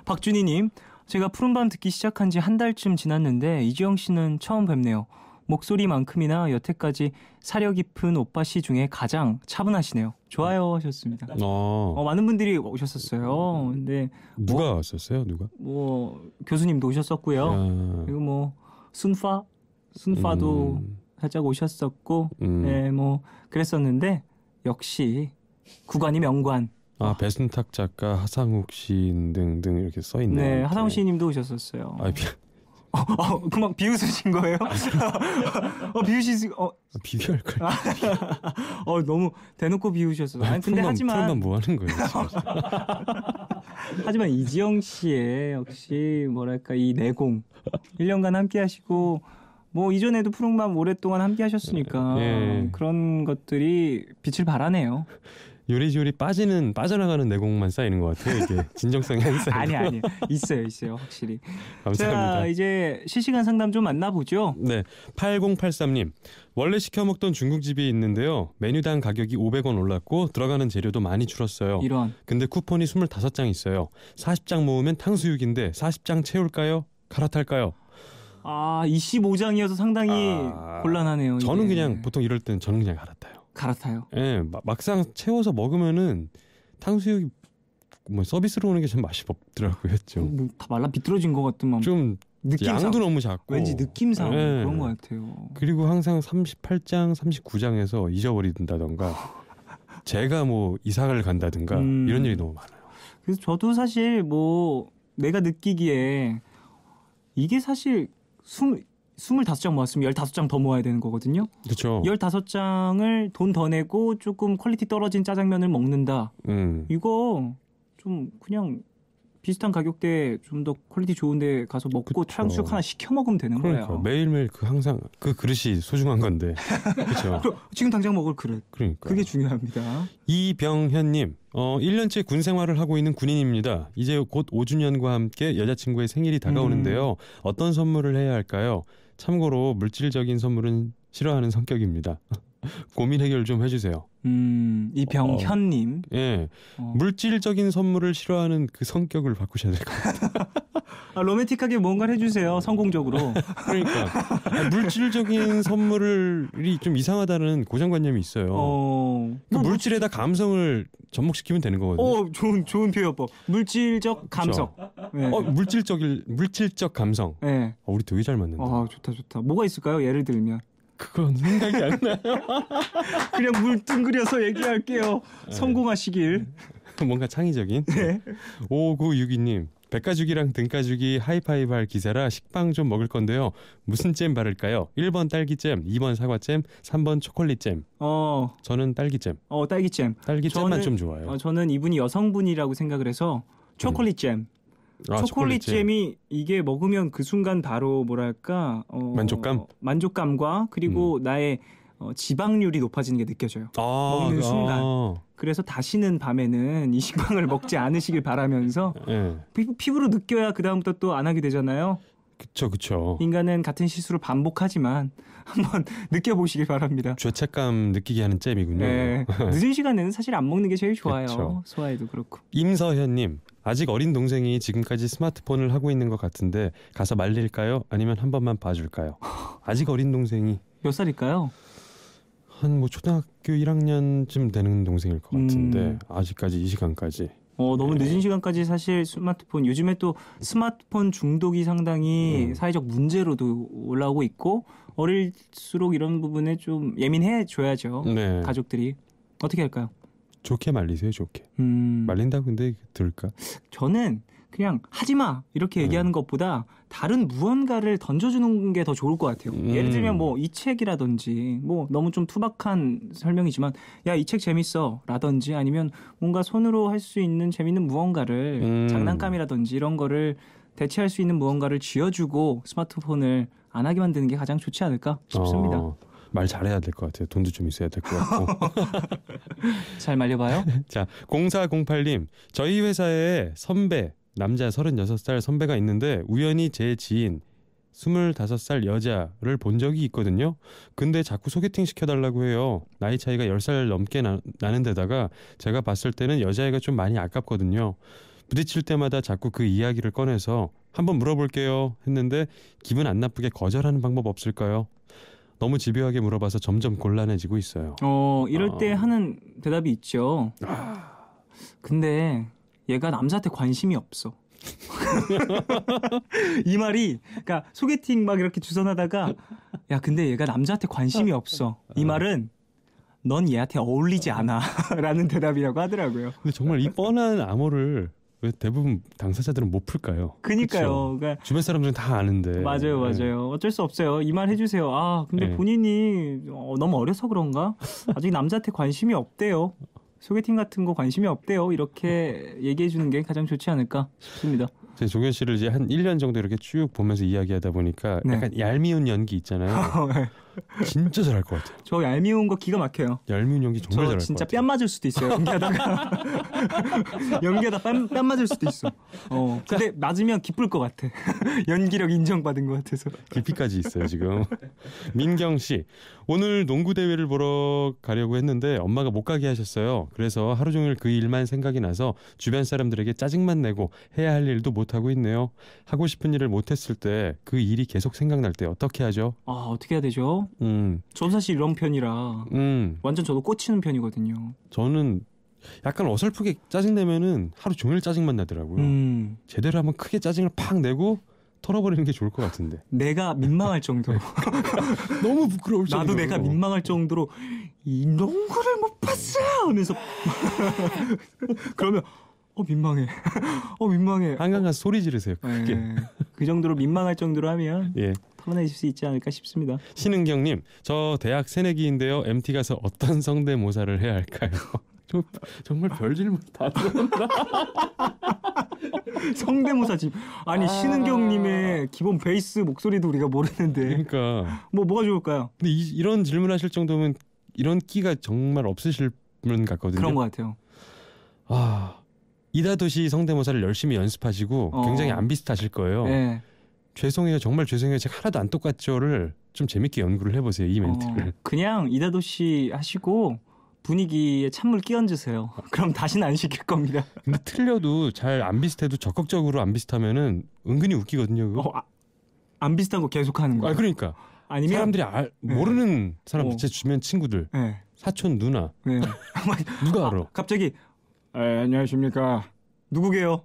박준희님, 제가 푸른밤 듣기 시작한 지 한 달쯤 지났는데 이지영 씨는 처음 뵙네요. 목소리만큼이나 여태까지 사려 깊은 오빠씨 중에 가장 차분하시네요. 좋아요 하셨습니다. 많은 분들이 오셨었어요. 근데 누가 왔었어요? 누가? 교수님도 오셨었고요. 그리고 순파도 살짝 오셨었고, 네, 그랬었는데 역시 구관이 명관. 배순탁 작가, 하상욱 시인 등등 이렇게 써 있네요. 네, 하상욱 시인님도 오셨었어요. 그만 비웃으신 거예요? 비교할 걸. 너무 대놓고 비우셨어요. 아니, 근데 하지만 뭐 하는 거예요? 하지만 이지영 씨의 역시 뭐랄까 이 내공 1년간 함께 하시고 뭐 이전에도 푸른밤 오랫동안 함께 하셨으니까 예. 그런 것들이 빛을 발하네요. 요리조리 빠져나가는 내공만 쌓이는 것 같아요. 이게 진정성이 안 쌓이고. 아니 있어요 확실히. 감사합니다. 자 이제 실시간 상담 좀 만나보죠. 네, 8083님. 원래 시켜 먹던 중국집이 있는데요. 메뉴당 가격이 500원 올랐고 들어가는 재료도 많이 줄었어요. 이런. 근데 쿠폰이 25장 있어요. 40장 모으면 탕수육인데 40장 채울까요? 갈아탈까요? 25장이어서 상당히 곤란하네요. 저는 이게. 그냥 보통 이럴 때는 저는 그냥 갈아타요. 갈아타요. 예, 막상 채워서 먹으면은 탕수육이 뭐 서비스로 오는 게 참 맛이 없더라고요. 좀, 다 말라 비뚤어진 것 같더만. 좀 느낌상. 양도 너무 작고 왠지 느낌상 예. 그런 것 같아요. 그리고 항상 38장, 39장에서 잊어버린다던가 제가 뭐 이사를 간다든가 이런 일이 너무 많아요. 그래서 저도 사실 뭐 내가 느끼기에 이게 사실 25장 모았으면 15장 더 모아야 되는 거거든요. 그렇죠. 15장을 돈 더 내고 조금 퀄리티 떨어진 짜장면을 먹는다. 이거 좀 그냥 비슷한 가격대에 좀 더 퀄리티 좋은 데 가서 먹고 그쵸. 탕수육 하나 시켜 먹으면 되는 그러니까 거예요. 매일매일 항상 그 그릇이 소중한 건데. 그렇죠. 지금 당장 먹을 그릇. 그러니까. 그게 중요합니다. 이병현님, 1년째 군 생활을 하고 있는 군인입니다. 이제 곧 5주년과 함께 여자친구의 생일이 다가오는데요. 어떤 선물을 해야 할까요? 참고로 물질적인 선물은 싫어하는 성격입니다. 고민 해결 좀 해주세요. 이병현님. 예, 물질적인 선물을 싫어하는 그 성격을 바꾸셔야 될 것 같아요. 로맨틱하게 뭔가를 해주세요. 성공적으로. 그러니까 물질적인 선물이 좀 이상하다는 고정관념이 있어요. 그 물질에다 감성을 접목시키면 되는 거거든요. 좋은 표현법. 물질적 감성. 네. 물질적 감성. 네. 우리 되게 잘 맞는다. 좋다. 뭐가 있을까요? 예를 들면. 그건 생각이 안 나요. 그냥 물뚱그려서 얘기할게요. 네. 성공하시길. 뭔가 창의적인. 네. 5962님. 백가죽이랑 등가죽이 하이파이브 할 기세라 식빵 좀 먹을 건데요. 무슨 잼 바를까요? 1번 딸기잼, 2번 사과잼, 3번 초콜릿잼. 저는 딸기잼. 딸기잼. 딸기잼만 좀 좋아요. 저는 이분이 여성분이라고 생각을 해서 초콜릿잼. 초콜릿잼이 이게 먹으면 그 순간 바로 뭐랄까 만족감과 그리고 나의 지방률이 높아지는 게 느껴져요. 먹는 순간. 그래서 다시는 밤에는 이 식빵을 먹지 않으시길 바라면서 피부로 느껴야 그 다음부터 또 안 하게 되잖아요. 그쵸. 인간은 같은 실수를 반복하지만 한번 느껴보시길 바랍니다. 죄책감 느끼게 하는 잼이군요. 네. 늦은 시간에는 사실 안 먹는 게 제일 좋아요. 그쵸. 소화에도 그렇고. 임서현님. 아직 어린 동생이 지금까지 스마트폰을 하고 있는 것 같은데 가서 말릴까요? 아니면 한 번만 봐줄까요? 아직 어린 동생이 몇 살일까요? 한 초등학교 1학년쯤 되는 동생일 것 같은데 아직까지 이 시간까지. 너무 늦은 시간까지 사실 스마트폰, 요즘에 또 스마트폰 중독이 상당히 사회적 문제로도 올라오고 있고 어릴수록 이런 부분에 좀 예민해 줘야죠. 네. 가족들이. 어떻게 할까요? 좋게 말리세요. 좋게. 말린다고 근데 들을까? 저는 그냥 하지마 이렇게 얘기하는 것보다 다른 무언가를 던져주는 게 더 좋을 것 같아요. 예를 들면 뭐 이 책이라든지 뭐 너무 좀 투박한 설명이지만 야, 이 책 재밌어 라든지 아니면 뭔가 손으로 할 수 있는 재밌는 무언가를 장난감이라든지 이런 거를 대체할 수 있는 무언가를 쥐어주고 스마트폰을 안 하게 만드는 게 가장 좋지 않을까 싶습니다. 말 잘해야 될 것 같아요. 돈도 좀 있어야 될 것 같고. 잘 말려봐요. 자, 0408님. 저희 회사에 선배, 남자 36살 선배가 있는데 우연히 제 지인 25살 여자를 본 적이 있거든요. 근데 자꾸 소개팅 시켜달라고 해요. 나이 차이가 10살 넘게 나는 데다가 제가 봤을 때는 여자애가 좀 많이 아깝거든요. 부딪힐 때마다 자꾸 그 이야기를 꺼내서 한번 물어볼게요 했는데 기분 안 나쁘게 거절하는 방법 없을까요? 너무 집요하게 물어봐서 점점 곤란해지고 있어요. 이럴 때 하는 대답이 있죠. 근데 얘가 남자한테 관심이 없어. 이 말이, 그러니까 소개팅 막 이렇게 주선하다가 야, 근데 얘가 남자한테 관심이 없어. 이 말은 넌 얘한테 어울리지 않아 라는 대답이라고 하더라고요. 근데 정말 이 뻔한 암호를 왜 대부분 당사자들은 못 풀까요? 그러니까요. 그러니까 주변 사람들은 다 아는데. 맞아요. 어쩔 수 없어요. 이 말 해주세요. 근데 본인이 너무 어려서 그런가? 아직 남자한테 관심이 없대요. 소개팅 같은 거 관심이 없대요. 이렇게 얘기해 주는 게 가장 좋지 않을까 싶습니다. 제가 조견 씨를 이제 한 1년 정도 이렇게 쭉 보면서 이야기하다 보니까 네. 약간 얄미운 연기 있잖아요. 진짜 잘할 것 같아요. 저 얄미운 거 기가 막혀요. 얄미운 연기 정말 잘할 것 진짜 같아요. 뺨 맞을 수도 있어요. 연기하다가 뺨 맞을 수도 있어. 근데 맞으면 기쁠 것 같아. 연기력 인정받은 것 같아서. 깊이까지 있어요 지금. 민경 씨, 오늘 농구 대회를 보러 가려고 했는데 엄마가 못 가게 하셨어요. 그래서 하루 종일 그 일만 생각이 나서 주변 사람들에게 짜증만 내고 해야 할 일도 못 하고 있네요. 하고 싶은 일을 못 했을 때 그 일이 계속 생각날 때 어떻게 하죠? 어떻게 해야 되죠? 저도 사실 이런 편이라 완전 저도 꽂히는 편이거든요. 저는 약간 어설프게 짜증내면은 하루 종일 짜증만 나더라고요. 제대로 한번 크게 짜증을 팍 내고 털어버리는 게 좋을 것 같은데. 내가 민망할 정도로. 너무 부끄러울 정도로. 나도 내가 민망할 정도로 이 농구를 못 봤어 하면서 그러면 민망해. 민망해. 한강 가서 소리 지르세요. 크게. 그 정도로 민망할 정도로 하면 예. 털어내실 수 있지 않을까 싶습니다. 신은경님, 저 대학 새내기인데요. MT 가서 어떤 성대모사를 해야 할까요? 정말 별 질문 다 들어온다. 성대모사 집. 아니 신은경님의 기본 베이스 목소리도 우리가 모르는데. 그러니까 뭐가 좋을까요? 근데 이런 질문하실 정도면 이런 끼가 정말 없으실 분 같거든요. 그런 것 같아요. 이다도시 성대모사를 열심히 연습하시고 굉장히 안 비슷하실 거예요. 네. 죄송해요. 정말 죄송해요. 제가 하나도 안 똑같죠를 좀 재밌게 연구를 해보세요. 이 멘트를. 그냥 이다도시 하시고 분위기에 찬물 끼얹으세요. 그럼 다시는 안 시킬 겁니다. 근데 틀려도 잘 안 비슷해도 적극적으로 안 비슷하면은 은근히 웃기거든요. 그거. 안 비슷한 거 계속 하는 거예요. 그러니까. 아니면 사람들이 모르는 사람, 제 주변 친구들, 사촌 누나, 누가 알아? 갑자기 안녕하십니까. 누구게요?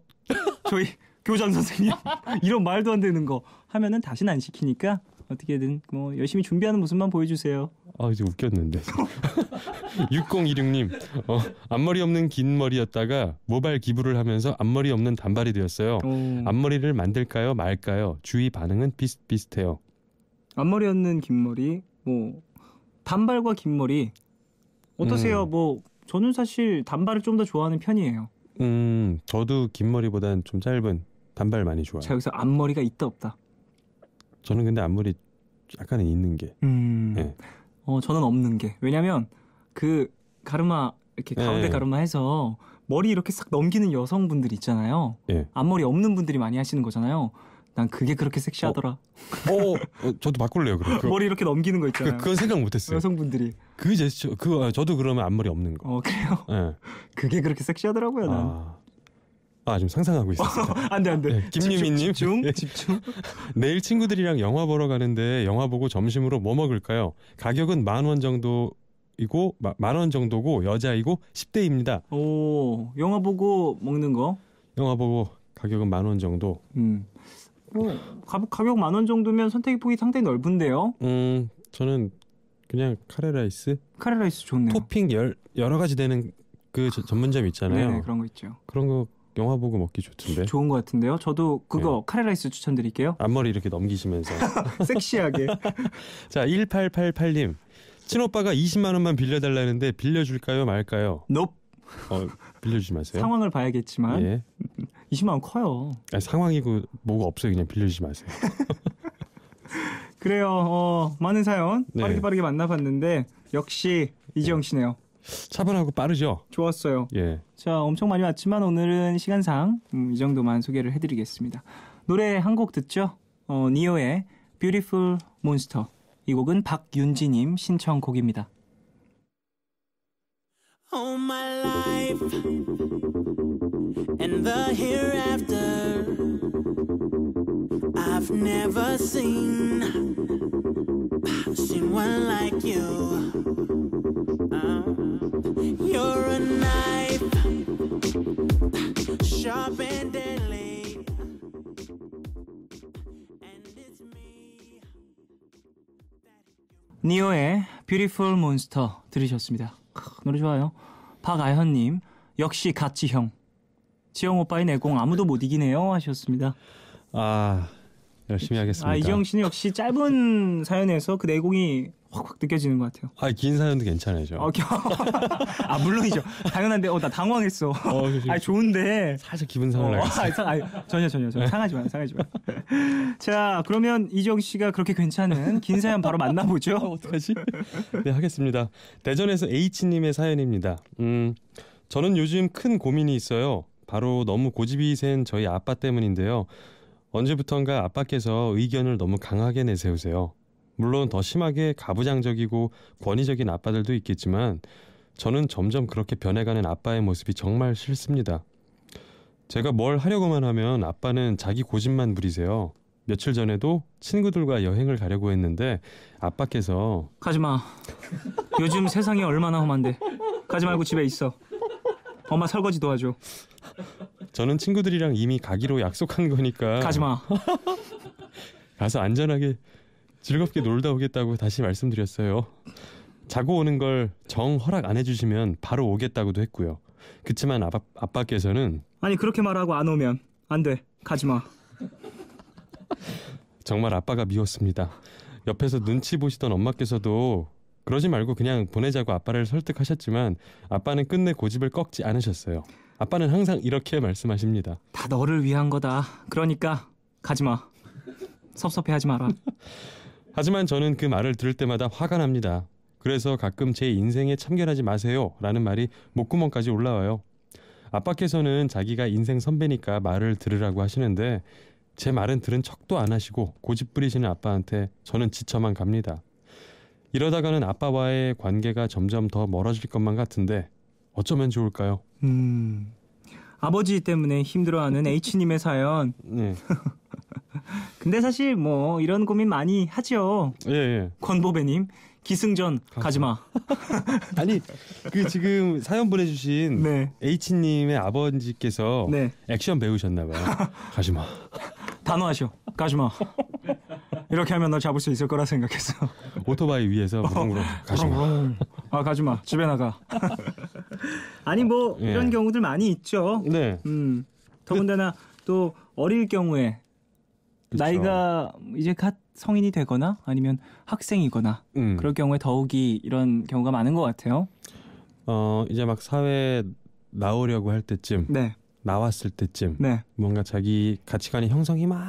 저희 교장 선생님. 이런 말도 안 되는 거 하면은 다시는 안 시키니까 어떻게든 열심히 준비하는 모습만 보여주세요. 이제 웃겼는데. 6026님, 앞머리 없는 긴 머리였다가 모발 기부를 하면서 앞머리 없는 단발이 되었어요. 앞머리를 만들까요 말까요? 주위 반응은 비슷비슷해요. 앞머리 없는 긴 머리, 단발과 긴 머리 어떠세요? 저는 사실 단발을 좀 더 좋아하는 편이에요. 저도 긴 머리보단 좀 짧은 단발 많이 좋아해요. 자, 여기서 앞머리가 있다 없다. 저는 근데 앞머리 약간은 있는 게. 네. 저는 없는 게. 왜냐면 그 가르마 이렇게 가운데 가르마 해서 머리 이렇게 싹 넘기는 여성분들 있잖아요. 앞머리 없는 분들이 많이 하시는 거잖아요. 난 그게 그렇게 섹시하더라. 저도 바꿀래요. 그럼. 머리 이렇게 넘기는 거 있잖아요. 그건 생각 못했어요. 여성분들이. 그 제스처, 저도 그러면 앞머리 없는 거. 그래요? 네. 그게 그렇게 섹시하더라고요. 난. 지금 상상하고 있었어요. 안 돼. 김유미님. 집중. 내일 친구들이랑 영화 보러 가는데 영화 보고 점심으로 뭐 먹을까요? 가격은 10,000원 정도이고 10,000원 정도고 여자이고 10대입니다. 영화 보고 먹는 거? 영화 보고 가격은 10,000원 정도. 가격 10,000원 정도면 선택의 폭이 상당히 넓은데요. 저는 그냥 카레라이스. 카레라이스 좋네요. 토핑 여러 가지 되는 그 전문점 있잖아요. 네, 그런 거 있죠. 그런 거 영화 보고 먹기 좋던데. 좋은 것 같은데요. 저도 그거 카레라이스 추천드릴게요. 앞머리 이렇게 넘기시면서. 섹시하게. 자, 1888님. 친오빠가 20만 원만 빌려달라는데 빌려줄까요 말까요? Nope. 빌려주지 마세요. 상황을 봐야겠지만 20만 원 커요. 상황이고 뭐가 없어요. 그냥 빌려주지 마세요. 그래요. 많은 사연 빠르게 만나봤는데 역시 이지영 씨네요. 차분하고 빠르죠? 좋았어요. 자, 엄청 많이 왔지만 오늘은 시간상 이 정도만 소개를 해드리겠습니다. 노래 한 곡 듣죠? 니오의 Beautiful Monster. 이 곡은 박윤지님 신청곡입니다. All my life and the hereafter I've never seen one like you. You're a knife, sharp and deadly, and it's me. 니오의 Beautiful Monster 들으셨습니다. 노래 좋아요. 박아현님, 역시 같지형. 지영 오빠의 내공 아무도 못 이기네요 하셨습니다. 열심히 하겠습니다. 이지영 씨는 역시 짧은 사연에서 그 내공이 확 느껴지는 것 같아요. 긴 사연도 괜찮아요. 저. 아 물론이죠. 당연한데 나 당황했어. 아 좋은데 살짝 기분 상을 전혀 상하지 마. 자 그러면 이정 씨가 그렇게 괜찮은 긴 사연 바로 만나보죠. 어떡하지? 네 하겠습니다. 대전에서 H님의 사연입니다. 저는 요즘 큰 고민이 있어요. 바로 너무 고집이 센 저희 아빠 때문인데요. 언제부턴가 아빠께서 의견을 너무 강하게 내세우세요. 물론 더 심하게 가부장적이고 권위적인 아빠들도 있겠지만 저는 점점 그렇게 변해가는 아빠의 모습이 정말 싫습니다. 제가 뭘 하려고만 하면 아빠는 자기 고집만 부리세요. 며칠 전에도 친구들과 여행을 가려고 했는데 아빠께서 가지마. 요즘 세상이 얼마나 험한데. 가지 말고 집에 있어. 엄마 설거지 도와줘. 저는 친구들이랑 이미 가기로 약속한 거니까 가지마. 가서 안전하게 즐겁게 놀다 오겠다고 다시 말씀드렸어요. 자고 오는 걸 정 허락 안 해주시면 바로 오겠다고도 했고요. 그치만 아빠께서는 아니 그렇게 말하고 안 오면 안 돼. 가지마. 정말 아빠가 미웠습니다. 옆에서 눈치 보시던 엄마께서도 그러지 말고 그냥 보내자고 아빠를 설득하셨지만 아빠는 끝내 고집을 꺾지 않으셨어요. 아빠는 항상 이렇게 말씀하십니다. 다 너를 위한 거다. 그러니까 가지마. 섭섭해하지 마라. 하지만 저는 그 말을 들을 때마다 화가 납니다. 그래서 가끔 제 인생에 참견하지 마세요 라는 말이 목구멍까지 올라와요. 아빠께서는 자기가 인생 선배니까 말을 들으라고 하시는데 제 말은 들은 척도 안 하시고 고집 부리시는 아빠한테 저는 지쳐만 갑니다. 이러다가는 아빠와의 관계가 점점 더 멀어질 것만 같은데 어쩌면 좋을까요? 아버지 때문에 힘들어하는 H님의 사연. 네. 근데 사실 뭐 이런 고민 많이 하죠. 예. 권보배님 기승전 가지마. 아니 그 지금 사연 보내주신 네. H님의 아버지께서 네. 액션 배우셨나봐요. 가지마. 단호하셔. 가지마. 이렇게 하면 너 잡을 수 있을 거라 생각했어. 오토바이 위에서 무릉무릉 가지마. 아 가지마. 집에 나가. 아니 뭐 예. 이런 경우들 많이 있죠. 네. 더군다나 또 어릴 경우에 그쵸. 나이가 이제 갓 성인이 되거나 아니면 학생이거나 그럴 경우에 더욱이 이런 경우가 많은 것 같아요. 이제 막 사회에 나오려고 할 때쯤 네. 나왔을 때쯤 네. 뭔가 자기 가치관의 형성이 막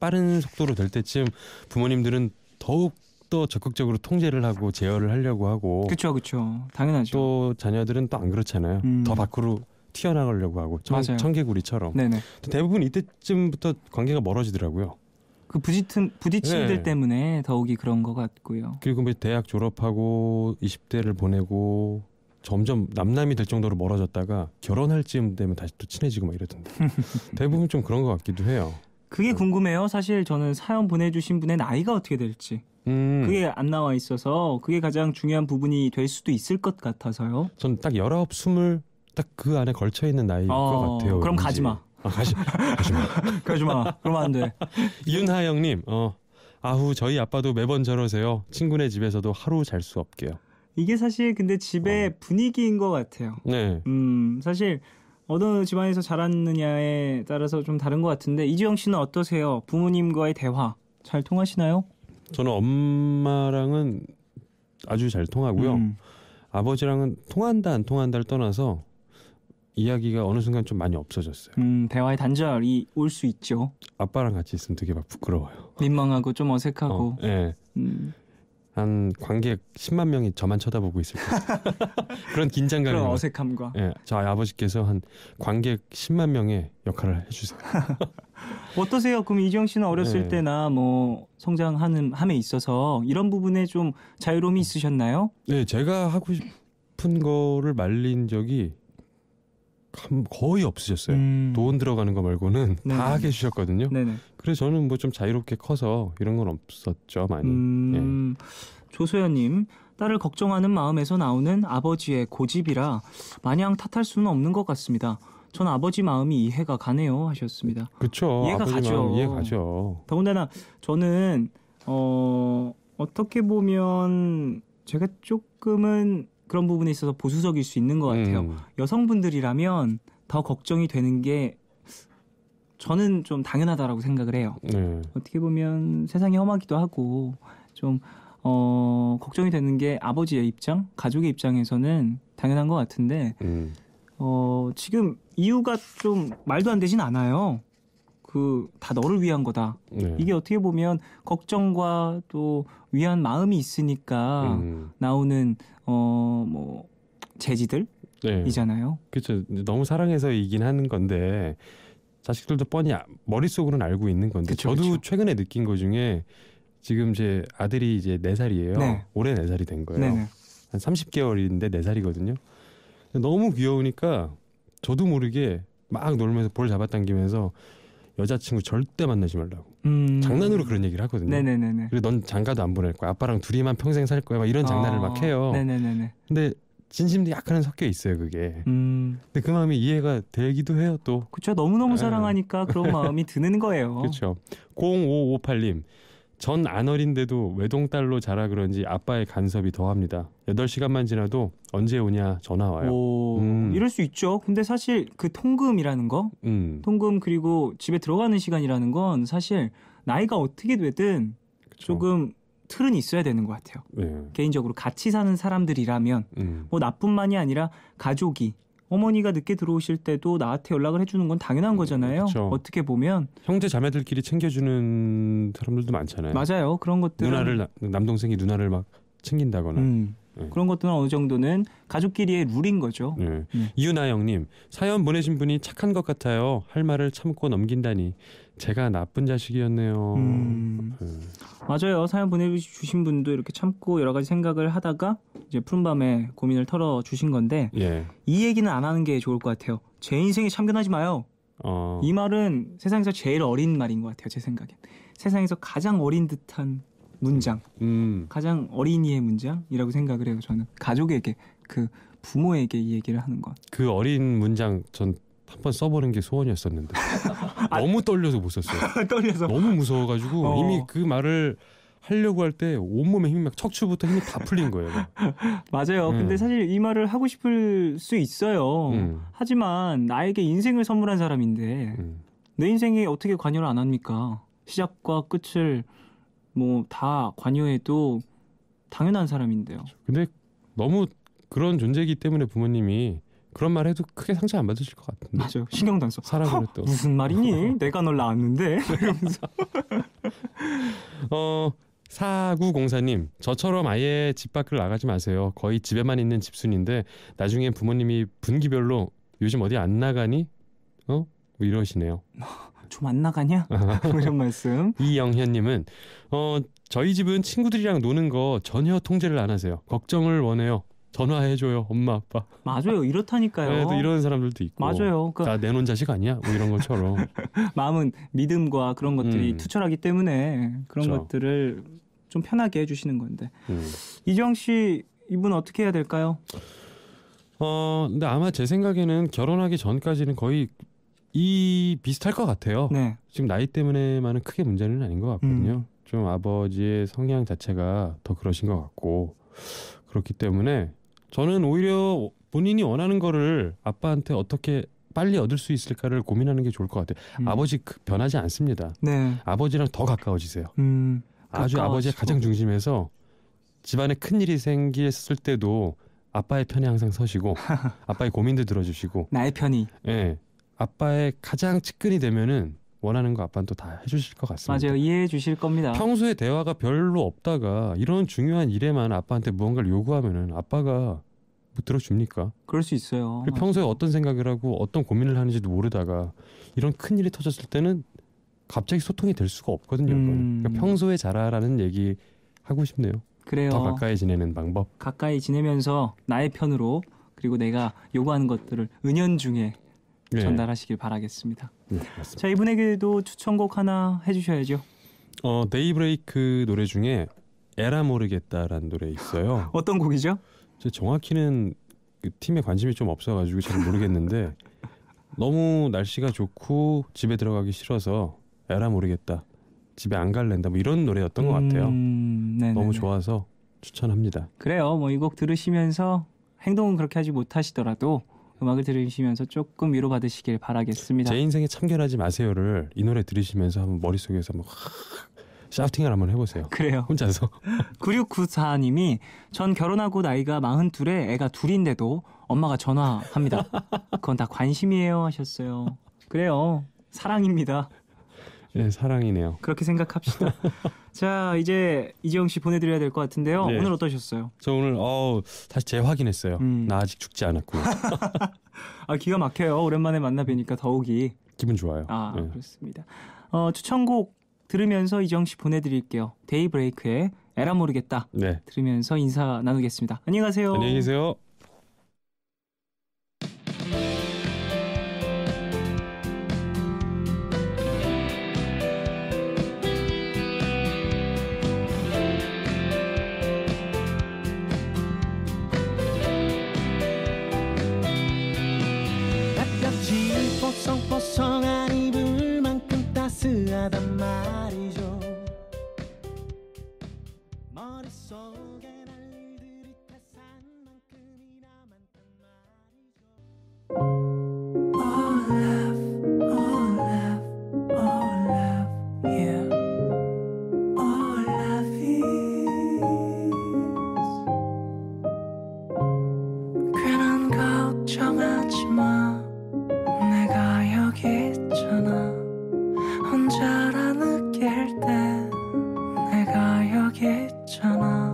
빠른 속도로 될 때쯤 부모님들은 더욱 더 적극적으로 통제를 하고 제어를 하려고 하고 그렇죠. 당연하죠. 또 자녀들은 또 안 그렇잖아요. 더 밖으로 튀어나가려고 하고 맞아요. 청개구리처럼. 네네. 대부분 이때쯤부터 관계가 멀어지더라고요. 그 부딪힘들 네. 때문에 더욱이 그런 것 같고요. 그리고 뭐 대학 졸업하고 20대를 보내고 점점 남남이 될 정도로 멀어졌다가 결혼할 즈음 되면 다시 또 친해지고 막 이러던데. 대부분 좀 그런 것 같기도 해요. 그게 궁금해요. 사실 저는 사연 보내주신 분의 나이가 어떻게 될지. 그게 안 나와 있어서 그게 가장 중요한 부분이 될 수도 있을 것 같아서요. 전 딱 19, 20 딱 그 안에 걸쳐 있는 나이일 것 같아요. 그럼 왠지. 가지마. 가지마. 그러면 안 돼. 이윤하영님, 아후 저희 아빠도 매번 저러세요. 친구네 집에서도 하루 잘 수 없게요. 이게 사실 근데 집의 분위기인 것 같아요. 네. 사실 어느 집안에서 자랐느냐에 따라서 좀 다른 것 같은데 이지영 씨는 어떠세요? 부모님과의 대화 잘 통하시나요? 저는 엄마랑은 아주 잘 통하고요. 아버지랑은 통한다 안 통한다를 떠나서 이야기가 어느 순간 좀 많이 없어졌어요. 대화의 단절이 올 수 있죠. 아빠랑 같이 있으면 되게 막 부끄러워요. 민망하고 좀 어색하고. 네. 한 관객 10만 명이 저만 쳐다보고 있을 거예요. 그런 긴장감이. 그런 어색함과. 네, 저희 아버지께서 한 관객 10만 명의 역할을 해주세요. 어떠세요? 그럼 이지영 씨는 어렸을 네. 때나 뭐 성장함에 있어서 이런 부분에 좀 자유로움이 있으셨나요? 네, 제가 하고 싶은 거를 말린 적이 거의 없으셨어요. 돈 들어가는 거 말고는 네네. 다 하게 해주셨거든요. 네네. 그래서 저는 뭐 좀 자유롭게 커서 이런 건 없었죠, 많이. 네. 조소연님, 딸을 걱정하는 마음에서 나오는 아버지의 고집이라 마냥 탓할 수는 없는 것 같습니다. 전 아버지 마음이 이해가 가네요 하셨습니다. 그렇죠. 이해가 가죠. 이해 가죠. 더군다나 저는 어떻게 보면 제가 조금은 그런 부분에 있어서 보수적일 수 있는 것 같아요. 여성분들이라면 더 걱정이 되는 게 저는 좀 당연하다라고 생각을 해요. 네. 어떻게 보면 세상이 험하기도 하고 좀 걱정이 되는 게 아버지의 입장, 가족의 입장에서는 당연한 것 같은데 지금 이유가 좀 말도 안 되진 않아요. 다 너를 위한 거다. 네. 이게 어떻게 보면 걱정과 또 위한 마음이 있으니까 나오는 뭐 재지들이잖아요. 그렇죠. 너무 사랑해서이긴 하는 건데 자식들도 뻔히 머릿속으로는 알고 있는 건데 그쵸, 저도 그쵸. 최근에 느낀 거 중에 지금 제 아들이 이제 4살이에요. 네. 올해 4살이 된 거예요. 네네. 한 30개월인데 4살이거든요. 너무 귀여우니까 저도 모르게 막 놀면서 볼 잡아당기면서 여자친구 절대 만나지 말라고. 장난으로 그런 얘기를 하거든요. 네네네네. 그리고 넌 장가도 안 보낼 거야. 아빠랑 둘이만 평생 살 거야. 막 이런 장난을 막 해요. 네네네네. 근데 진심도 약간은 섞여 있어요, 그게. 근데 그 마음이 이해가 되기도 해요, 또. 그렇죠. 너무너무 네. 사랑하니까 그런 마음이 드는 거예요. 그렇죠. 0558님. 전 안 어린데도 외동딸로 자라 그런지 아빠의 간섭이 더합니다. 8시간만 지나도 언제 오냐 전화 와요. 이럴 수 있죠. 근데 사실 그 통금이라는 거, 통금 그리고 집에 들어가는 시간이라는 건 사실 나이가 어떻게 되든 그쵸. 조금 틀은 있어야 되는 것 같아요. 네. 개인적으로 같이 사는 사람들이라면 뭐 나뿐만이 아니라 가족이 어머니가 늦게 들어오실 때도 나한테 연락을 해주는 건 당연한 거잖아요. 그쵸. 어떻게 보면 형제 자매들끼리 챙겨주는 사람들도 많잖아요. 맞아요. 그런 것들은 누나를 남동생이 누나를 막 챙긴다거나. 네. 그런 것들은 어느 정도는 가족끼리의 룰인 거죠. 네. 이윤아영님 사연 보내신 분이 착한 것 같아요. 할 말을 참고 넘긴다니 제가 나쁜 자식이었네요. 맞아요. 사연 보내주신 분도 이렇게 참고 여러 가지 생각을 하다가 이제 푸른밤에 고민을 털어주신 건데 예. 이 얘기는 안 하는 게 좋을 것 같아요. 제 인생에 참견하지 마요. 이 말은 세상에서 제일 어린 말인 것 같아요. 제 생각엔. 세상에서 가장 어린 듯한 문장, 가장 어린이의 문장이라고 생각을 해요. 저는 가족에게, 그 부모에게 이 얘기를 하는 것. 그 어린 문장 전 한번 써보는 게 소원이었었는데 너무 떨려서 못 썼어요. 떨려서 너무 무서워가지고 이미 그 말을 하려고 할 때 온몸에 힘이 막 척추부터 힘이 다 풀린 거예요. 맞아요. 근데 사실 이 말을 하고 싶을 수 있어요. 하지만 나에게 인생을 선물한 사람인데 내 인생에 어떻게 관여를 안 합니까? 시작과 끝을 뭐 다 관여해도 당연한 사람인데요. 근데 너무 그런 존재이기 때문에 부모님이 그런 말 해도 크게 상처 안 받으실 것 같은데. 맞아요. 신경도 안 써. 사랑을 또. 무슨 말이니? 내가 널 낳았는데. 이러면서. 4904님 저처럼 아예 집 밖을 나가지 마세요. 거의 집에만 있는 집순인데 나중에 부모님이 분기별로 요즘 어디 안 나가니? 뭐 이러시네요. 좀 안 나가냐? 이런 말씀. 이영현님은 저희 집은 친구들이랑 노는 거 전혀 통제를 안 하세요. 걱정을 원해요. 전화해줘요, 엄마 아빠. 맞아요. 이렇다니까요. 네, 또 이런 사람들도 있고. 맞아요. 다 내놓은 자식 아니야? 뭐 이런 것처럼. 마음은 믿음과 그런 것들이 투철하기 때문에 그런 그렇죠. 것들을 좀 편하게 해주시는 건데. 이정 씨, 이분 어떻게 해야 될까요? 근데 아마 제 생각에는 결혼하기 전까지는 거의 비슷할 것 같아요. 네. 지금 나이 때문에만은 크게 문제는 아닌 것 같거든요. 좀 아버지의 성향 자체가 더 그러신 것 같고 그렇기 때문에 저는 오히려 본인이 원하는 거를 아빠한테 어떻게 빨리 얻을 수 있을까를 고민하는 게 좋을 것 같아요. 아버지 변하지 않습니다. 네. 아버지랑 더 가까워지세요. 아주 가까워지고. 아버지의 가장 중심에서 집안에 큰일이 생겼을 때도 아빠의 편에 항상 서시고 아빠의 고민도 들어주시고 나의 편이. 예, 아빠의 가장 측근이 되면은 원하는 거 아빠는 또 다 해주실 것 같습니다. 맞아요. 이해해 주실 겁니다. 평소에 대화가 별로 없다가 이런 중요한 일에만 아빠한테 무언가를 요구하면은 아빠가 뭐 들어줍니까? 그럴 수 있어요. 그리고 평소에 어떤 생각을 하고 어떤 고민을 하는지도 모르다가 이런 큰 일이 터졌을 때는 갑자기 소통이 될 수가 없거든요. 그러니까 평소에 잘하라는 얘기 하고 싶네요. 그래요. 더 가까이 지내는 방법. 가까이 지내면서 나의 편으로 그리고 내가 요구하는 것들을 은연중에 네. 전달하시길 바라겠습니다. 네, 맞습니다. 자, 이분에게도 추천곡 하나 해주셔야죠. 데이브레이크 노래 중에 에라 모르겠다라는 노래 있어요. 어떤 곡이죠? 저 정확히는 그 팀에 관심이 좀 없어가지고 잘 모르겠는데 너무 날씨가 좋고 집에 들어가기 싫어서 에라 모르겠다. 집에 안 갈랜다. 뭐 이런 노래였던 것 같아요. 너무 좋아서 추천합니다. 그래요. 뭐 이 곡 들으시면서 행동은 그렇게 하지 못하시더라도 음악을 들으시면서 조금 위로받으시길 바라겠습니다. 제 인생에 참견하지 마세요를 이 노래 들으시면서 한번 머릿속에서 막 샤우팅을 한번 해보세요. 그래요. 혼자서. 9694님이 전 결혼하고 나이가 42에 애가 둘인데도 엄마가 전화합니다. 그건 다 관심이에요 하셨어요. 그래요. 사랑입니다. 네, 사랑이네요. 그렇게 생각합시다. 자, 이제 이재용 씨 보내드려야 될 것 같은데요. 네. 오늘 어떠셨어요? 저 오늘 다시 재확인했어요. 나 아직 죽지 않았고. 아, 기가 막혀요. 오랜만에 만나 뵈니까 더욱이. 기분 좋아요. 아, 네. 그렇습니다. 추천곡 들으면서 이재용 씨 보내드릴게요. 데이브레이크의 에라 모르겠다. 네. 들으면서 인사 나누겠습니다. 안녕히 가세요. 안녕히 계세요. 가깝지 뽀송뽀송한 이불만큼 따스하단 말이죠. 머릿속에 난리들이 태산만큼이나 많단 말이죠. All love, all love, all love, yeah. All love is 괜한 걱정하지 마. 내가 여기 있잖아. 혼자라 느낄 때 내가 여기 있잖아.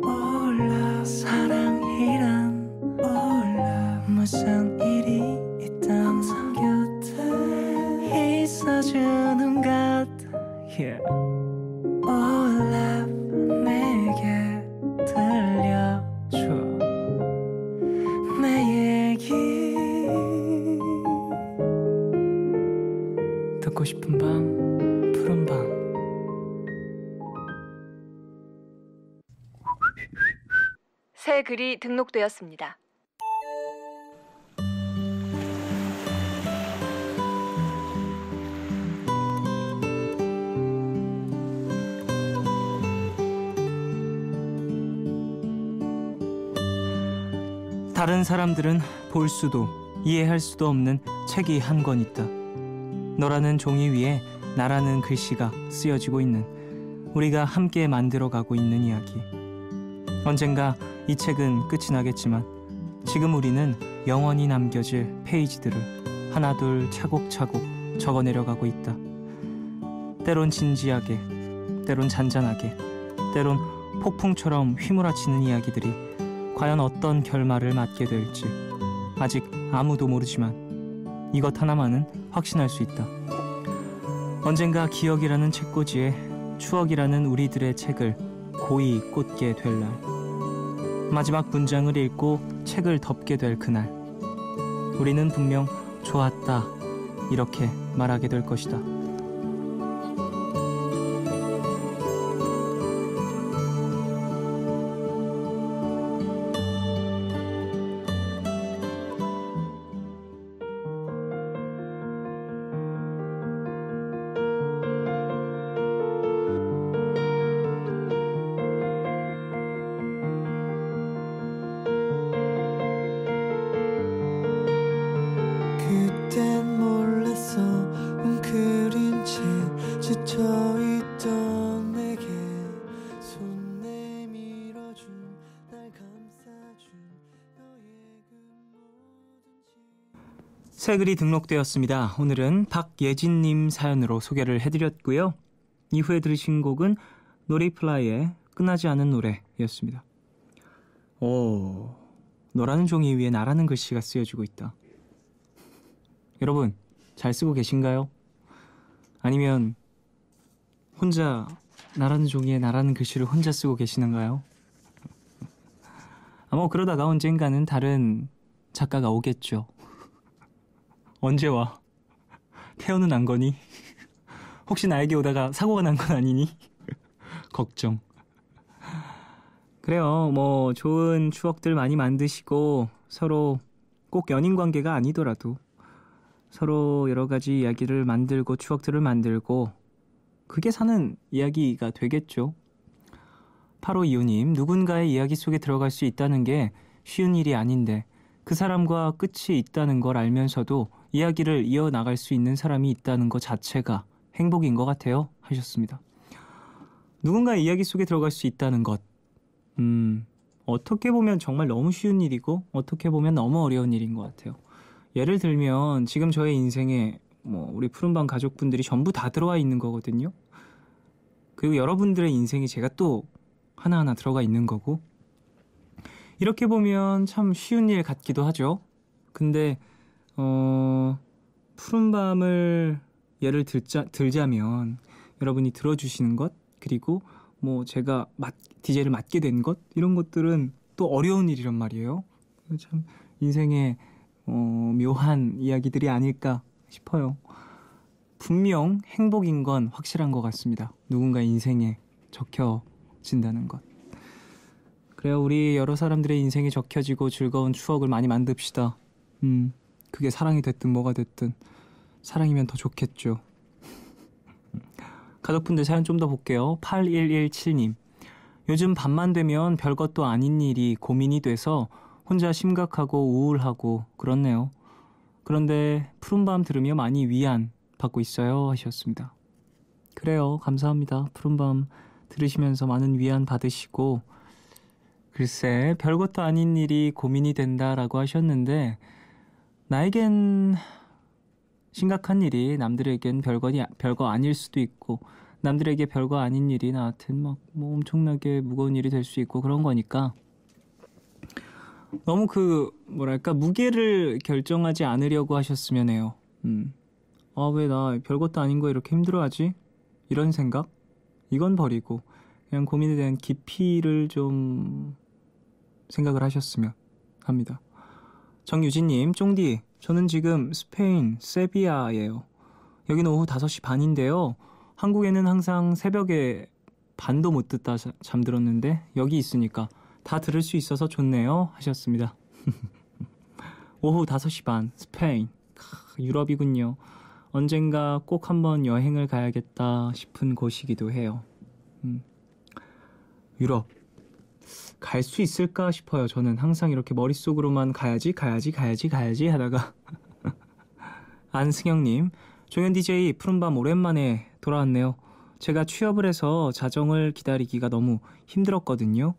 몰라 사랑이란 몰라 무슨 일이 있든 항상 곁에 있어주는 것 yeah. All love 내게 들려줘 내 얘기 듣고 싶은 밤 푸른 밤 새 글이 등록되었습니다. 다른 사람들은 볼 수도 이해할 수도 없는 책이 한 권 있다. 너라는 종이 위에 나라는 글씨가 쓰여지고 있는 우리가 함께 만들어가고 있는 이야기. 언젠가 이 책은 끝이 나겠지만 지금 우리는 영원히 남겨질 페이지들을 하나둘 차곡차곡 적어내려가고 있다. 때론 진지하게, 때론 잔잔하게, 때론 폭풍처럼 휘몰아치는 이야기들이 과연 어떤 결말을 맞게 될지 아직 아무도 모르지만 이것 하나만은 확신할 수 있다. 언젠가 기억이라는 책꽂이에 추억이라는 우리들의 책을 고이 꽂게 될 날, 마지막 문장을 읽고 책을 덮게 될 그날, 우리는 분명 좋았다 이렇게 말하게 될 것이다. 그땐 몰랐어 웅크린 채 지쳐있던 내게 손 내밀어준 날 감싸준 너의 그 모든 새 글이 등록되었습니다. 오늘은 박예진님 사연으로 소개를 해드렸고요. 이후에 들으신 곡은 노리플라이의 끝나지 않은 노래였습니다. 오, 너라는 종이 위에 나라는 글씨가 쓰여지고 있다. 여러분, 잘 쓰고 계신가요? 아니면 혼자 나라는 종이에 나라는 글씨를 혼자 쓰고 계시는가요? 아마 그러다가 언젠가는 다른 작가가 오겠죠. 언제 와? 태어는 안 거니? 혹시 나에게 오다가 사고가 난 건 아니니? 걱정. 그래요. 뭐 좋은 추억들 많이 만드시고 서로 꼭 연인 관계가 아니더라도 서로 여러 가지 이야기를 만들고 추억들을 만들고 그게 사는 이야기가 되겠죠. 8525님, 누군가의 이야기 속에 들어갈 수 있다는 게 쉬운 일이 아닌데 그 사람과 끝이 있다는 걸 알면서도 이야기를 이어나갈 수 있는 사람이 있다는 것 자체가 행복인 것 같아요 하셨습니다. 누군가의 이야기 속에 들어갈 수 있다는 것. 어떻게 보면 정말 너무 쉬운 일이고 어떻게 보면 너무 어려운 일인 것 같아요. 예를 들면 지금 저의 인생에 우리 푸른밤 가족분들이 전부 다 들어와 있는 거거든요. 그리고 여러분들의 인생에 제가 또 하나하나 들어가 있는 거고, 이렇게 보면 참 쉬운 일 같기도 하죠. 근데 푸른밤을 예를 들자면 여러분이 들어주시는 것, 그리고 제가 DJ를 맡게 된 것, 이런 것들은 또 어려운 일이란 말이에요. 참 인생의 묘한 이야기들이 아닐까 싶어요. 분명 행복인 건 확실한 것 같습니다. 누군가 인생에 적혀진다는 것. 그래요, 우리 여러 사람들의 인생에 적혀지고 즐거운 추억을 많이 만듭시다. 그게 사랑이 됐든 뭐가 됐든 사랑이면 더 좋겠죠. 가족분들 사연 좀 더 볼게요. 8117님. 요즘 밤만 되면 별것도 아닌 일이 고민이 돼서 혼자 심각하고 우울하고 그렇네요. 그런데 푸른밤 들으며 많이 위안 받고 있어요 하셨습니다. 그래요, 감사합니다. 푸른밤 들으시면서 많은 위안 받으시고, 글쎄 별것도 아닌 일이 고민이 된다라고 하셨는데, 나에겐 심각한 일이 남들에겐 별거 아닐 수도 있고, 남들에게 별거 아닌 일이 나한테는 엄청나게 무거운 일이 될 수 있고 그런 거니까, 너무 무게를 결정하지 않으려고 하셨으면 해요. 왜 나 별것도 아닌 거 이렇게 힘들어하지? 이런 생각? 이건 버리고 그냥 고민에 대한 깊이를 좀 생각을 하셨으면 합니다. 정유진님, 쫑디, 저는 지금 스페인 세비야예요. 여긴 오후 5시 반인데요. 한국에는 항상 새벽에 반도 못 듣다 잠들었는데 여기 있으니까 다 들을 수 있어서 좋네요 하셨습니다. 오후 5시 반, 스페인. 유럽이군요. 언젠가 꼭 한번 여행을 가야겠다 싶은 곳이기도 해요. 유럽 갈 수 있을까 싶어요. 저는 항상 이렇게 머릿속으로만 가야지 하다가 안승영님, 종현 DJ 푸른밤 오랜만에 돌아왔네요. 제가 취업을 해서 자정을 기다리기가 너무 힘들었거든요.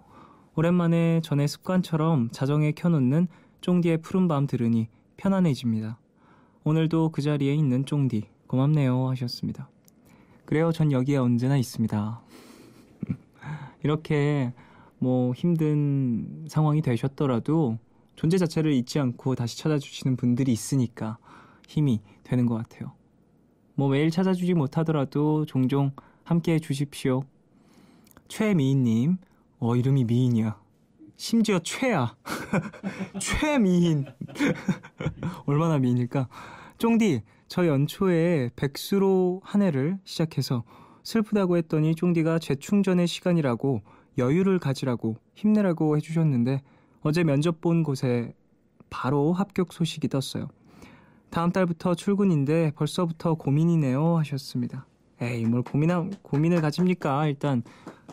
오랜만에 전에 습관처럼 자정에 켜놓는 쫑디의 푸른밤 들으니 편안해집니다. 오늘도 그 자리에 있는 쫑디 고맙네요 하셨습니다. 그래요, 전 여기에 언제나 있습니다. 이렇게 힘든 상황이 되셨더라도 존재 자체를 잊지 않고 다시 찾아주시는 분들이 있으니까 힘이 되는 것 같아요. 매일 찾아주지 못하더라도 종종 함께해 주십시오. 최미인님, 이름이 미인이야. 심지어 최야. 최미인. 얼마나 미인일까? 쫑디, 저 연초에 백수로 한 해를 시작해서 슬프다고 했더니 쫑디가 재충전의 시간이라고 여유를 가지라고 힘내라고 해주셨는데, 어제 면접 본 곳에 바로 합격 소식이 떴어요. 다음 달부터 출근인데 벌써부터 고민이네요 하셨습니다. 에이, 뭘 고민을 가집니까? 일단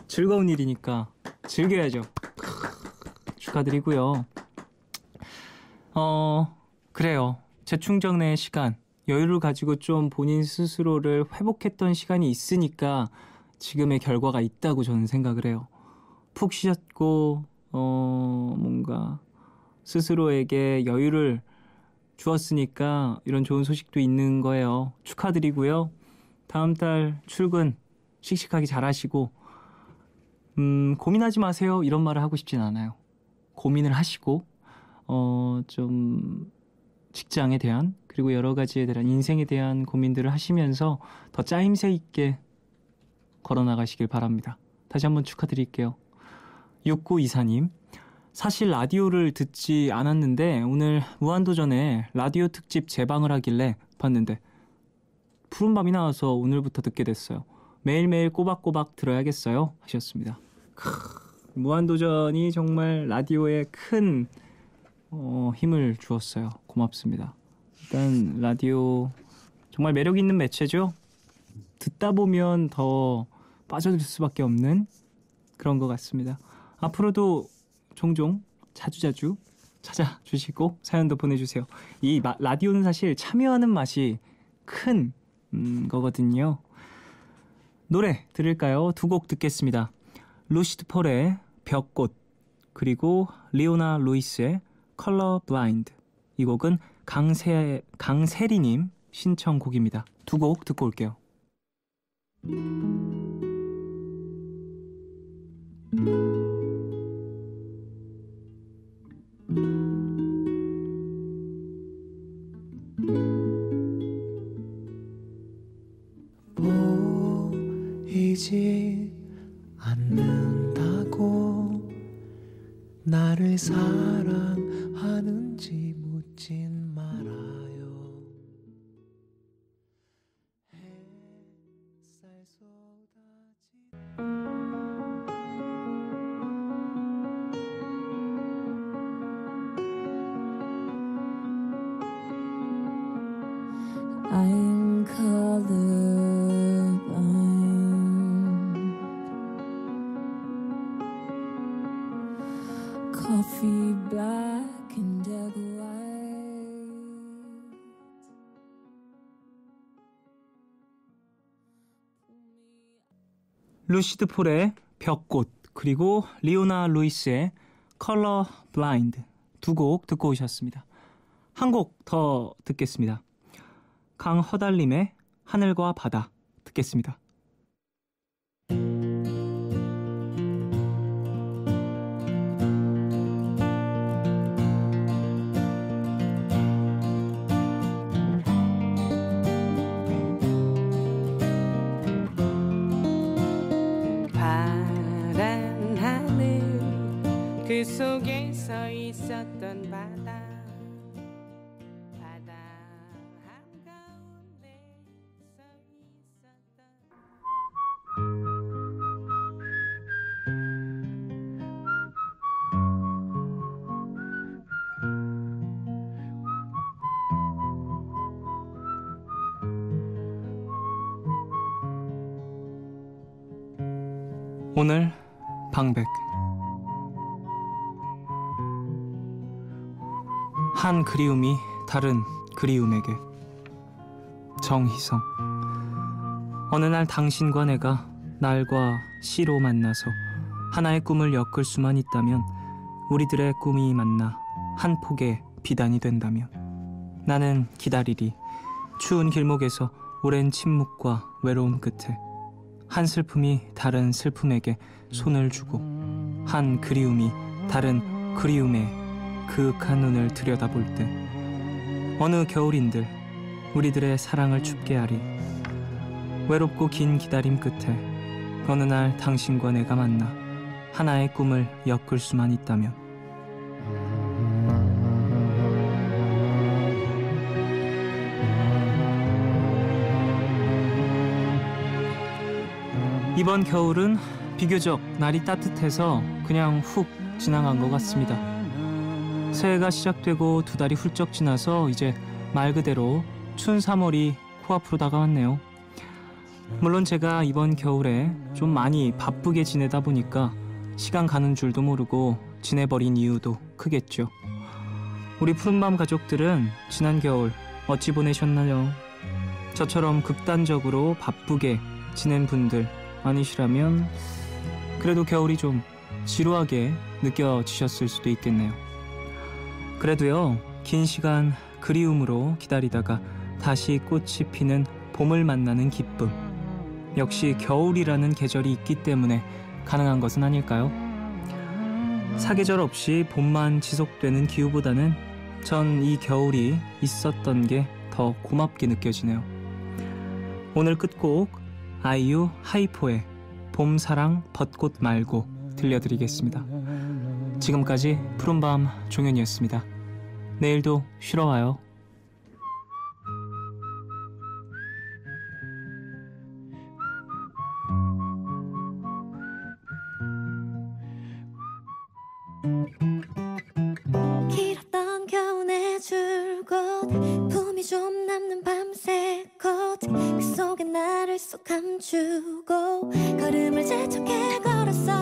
즐거운 일이니까 즐겨야죠. 축하드리고요. 그래요. 재충전의 시간, 여유를 가지고 좀 본인 스스로를 회복했던 시간이 있으니까 지금의 결과가 있다고 저는 생각을 해요. 푹 쉬셨고 뭔가 스스로에게 여유를 주었으니까 이런 좋은 소식도 있는 거예요. 축하드리고요. 다음 달 출근 씩씩하게 잘하시고, 고민하지 마세요 이런 말을 하고 싶진 않아요. 고민을 하시고 좀 직장에 대한, 그리고 여러 가지에 대한, 인생에 대한 고민들을 하시면서 더 짜임새 있게 걸어나가시길 바랍니다. 다시 한번 축하드릴게요. 6924님, 사실 라디오를 듣지 않았는데 오늘 무한도전에 라디오 특집 재방을 하길래 봤는데 푸른밤이 나와서 오늘부터 듣게 됐어요. 매일매일 꼬박꼬박 들어야겠어요 하셨습니다. 무한도전이 정말 라디오에 큰 힘을 주었어요. 고맙습니다. 일단 라디오 정말 매력 있는 매체죠. 듣다 보면 더 빠져들 수밖에 없는 그런 것 같습니다. 앞으로도 종종 자주자주 찾아주시고 사연도 보내주세요. 이 라디오는 사실 참여하는 맛이 큰 거거든요. 노래 들을까요? 두 곡 듣겠습니다. 루시드 폴의 벽꽃, 그리고 리오나 루이스의 컬러 블라인드. 이 곡은 강세리님 신청곡입니다. 두 곡 듣고 올게요. 보이지 않는다고 나를 사랑하는지 묻진 말아요. 햇살 쏟아지 I'm colorblind. Coffee black and egg white. 루시드 폴의 벽꽃, 그리고 리오나 루이스의 컬러 블라인드 두 곡 듣고 오셨습니다. 한 곡 더 듣겠습니다. 강허달님의 하늘과 바다 듣겠습니다. 파란 하늘 그 속에 서 있었던 바다 한가운데 서 있었던 오늘 방백. 한 그리움이 다른 그리움에게. 정희성. 어느 날 당신과 내가 날과 시로 만나서 하나의 꿈을 엮을 수만 있다면, 우리들의 꿈이 만나 한 폭의 비단이 된다면, 나는 기다리리. 추운 길목에서 오랜 침묵과 외로움 끝에 한 슬픔이 다른 슬픔에게 손을 주고, 한 그리움이 다른 그리움에 그윽한 눈을 들여다볼 때, 어느 겨울인들 우리들의 사랑을 춥게 하리. 외롭고 긴 기다림 끝에 어느 날 당신과 내가 만나 하나의 꿈을 엮을 수만 있다면, 이번 겨울은 비교적 날이 따뜻해서 그냥 훅 지나간 것 같습니다. 새해가 시작되고 두 달이 훌쩍 지나서 이제 말 그대로 춘 3월이 코앞으로 다가왔네요. 물론 제가 이번 겨울에 좀 많이 바쁘게 지내다 보니까 시간 가는 줄도 모르고 지내버린 이유도 크겠죠. 우리 푸른밤 가족들은 지난 겨울 어찌 보내셨나요? 저처럼 극단적으로 바쁘게 지낸 분들 아니시라면 그래도 겨울이 좀 지루하게 느껴지셨을 수도 있겠네요. 그래도요, 긴 시간 그리움으로 기다리다가 다시 꽃이 피는 봄을 만나는 기쁨, 역시 겨울이라는 계절이 있기 때문에 가능한 것은 아닐까요? 사계절 없이 봄만 지속되는 기후보다는 전 이 겨울이 있었던 게 더 고맙게 느껴지네요. 오늘 끝곡 아이유 하이포의 봄사랑 벚꽃 말고 들려드리겠습니다. 지금까지 푸른밤 종현이었습니다. 내일도 쉬러 와요. 길었던 겨울의 줄곧 품이 좀 남는 밤새 그 속에 나를 쏙 감추고 걸음을 재촉해 걸었어.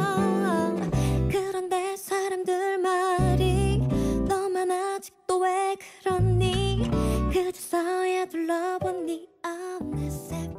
그런데 사람들 말이 너만 아직도 왜 그러니 그제서야 둘러본 네 어느새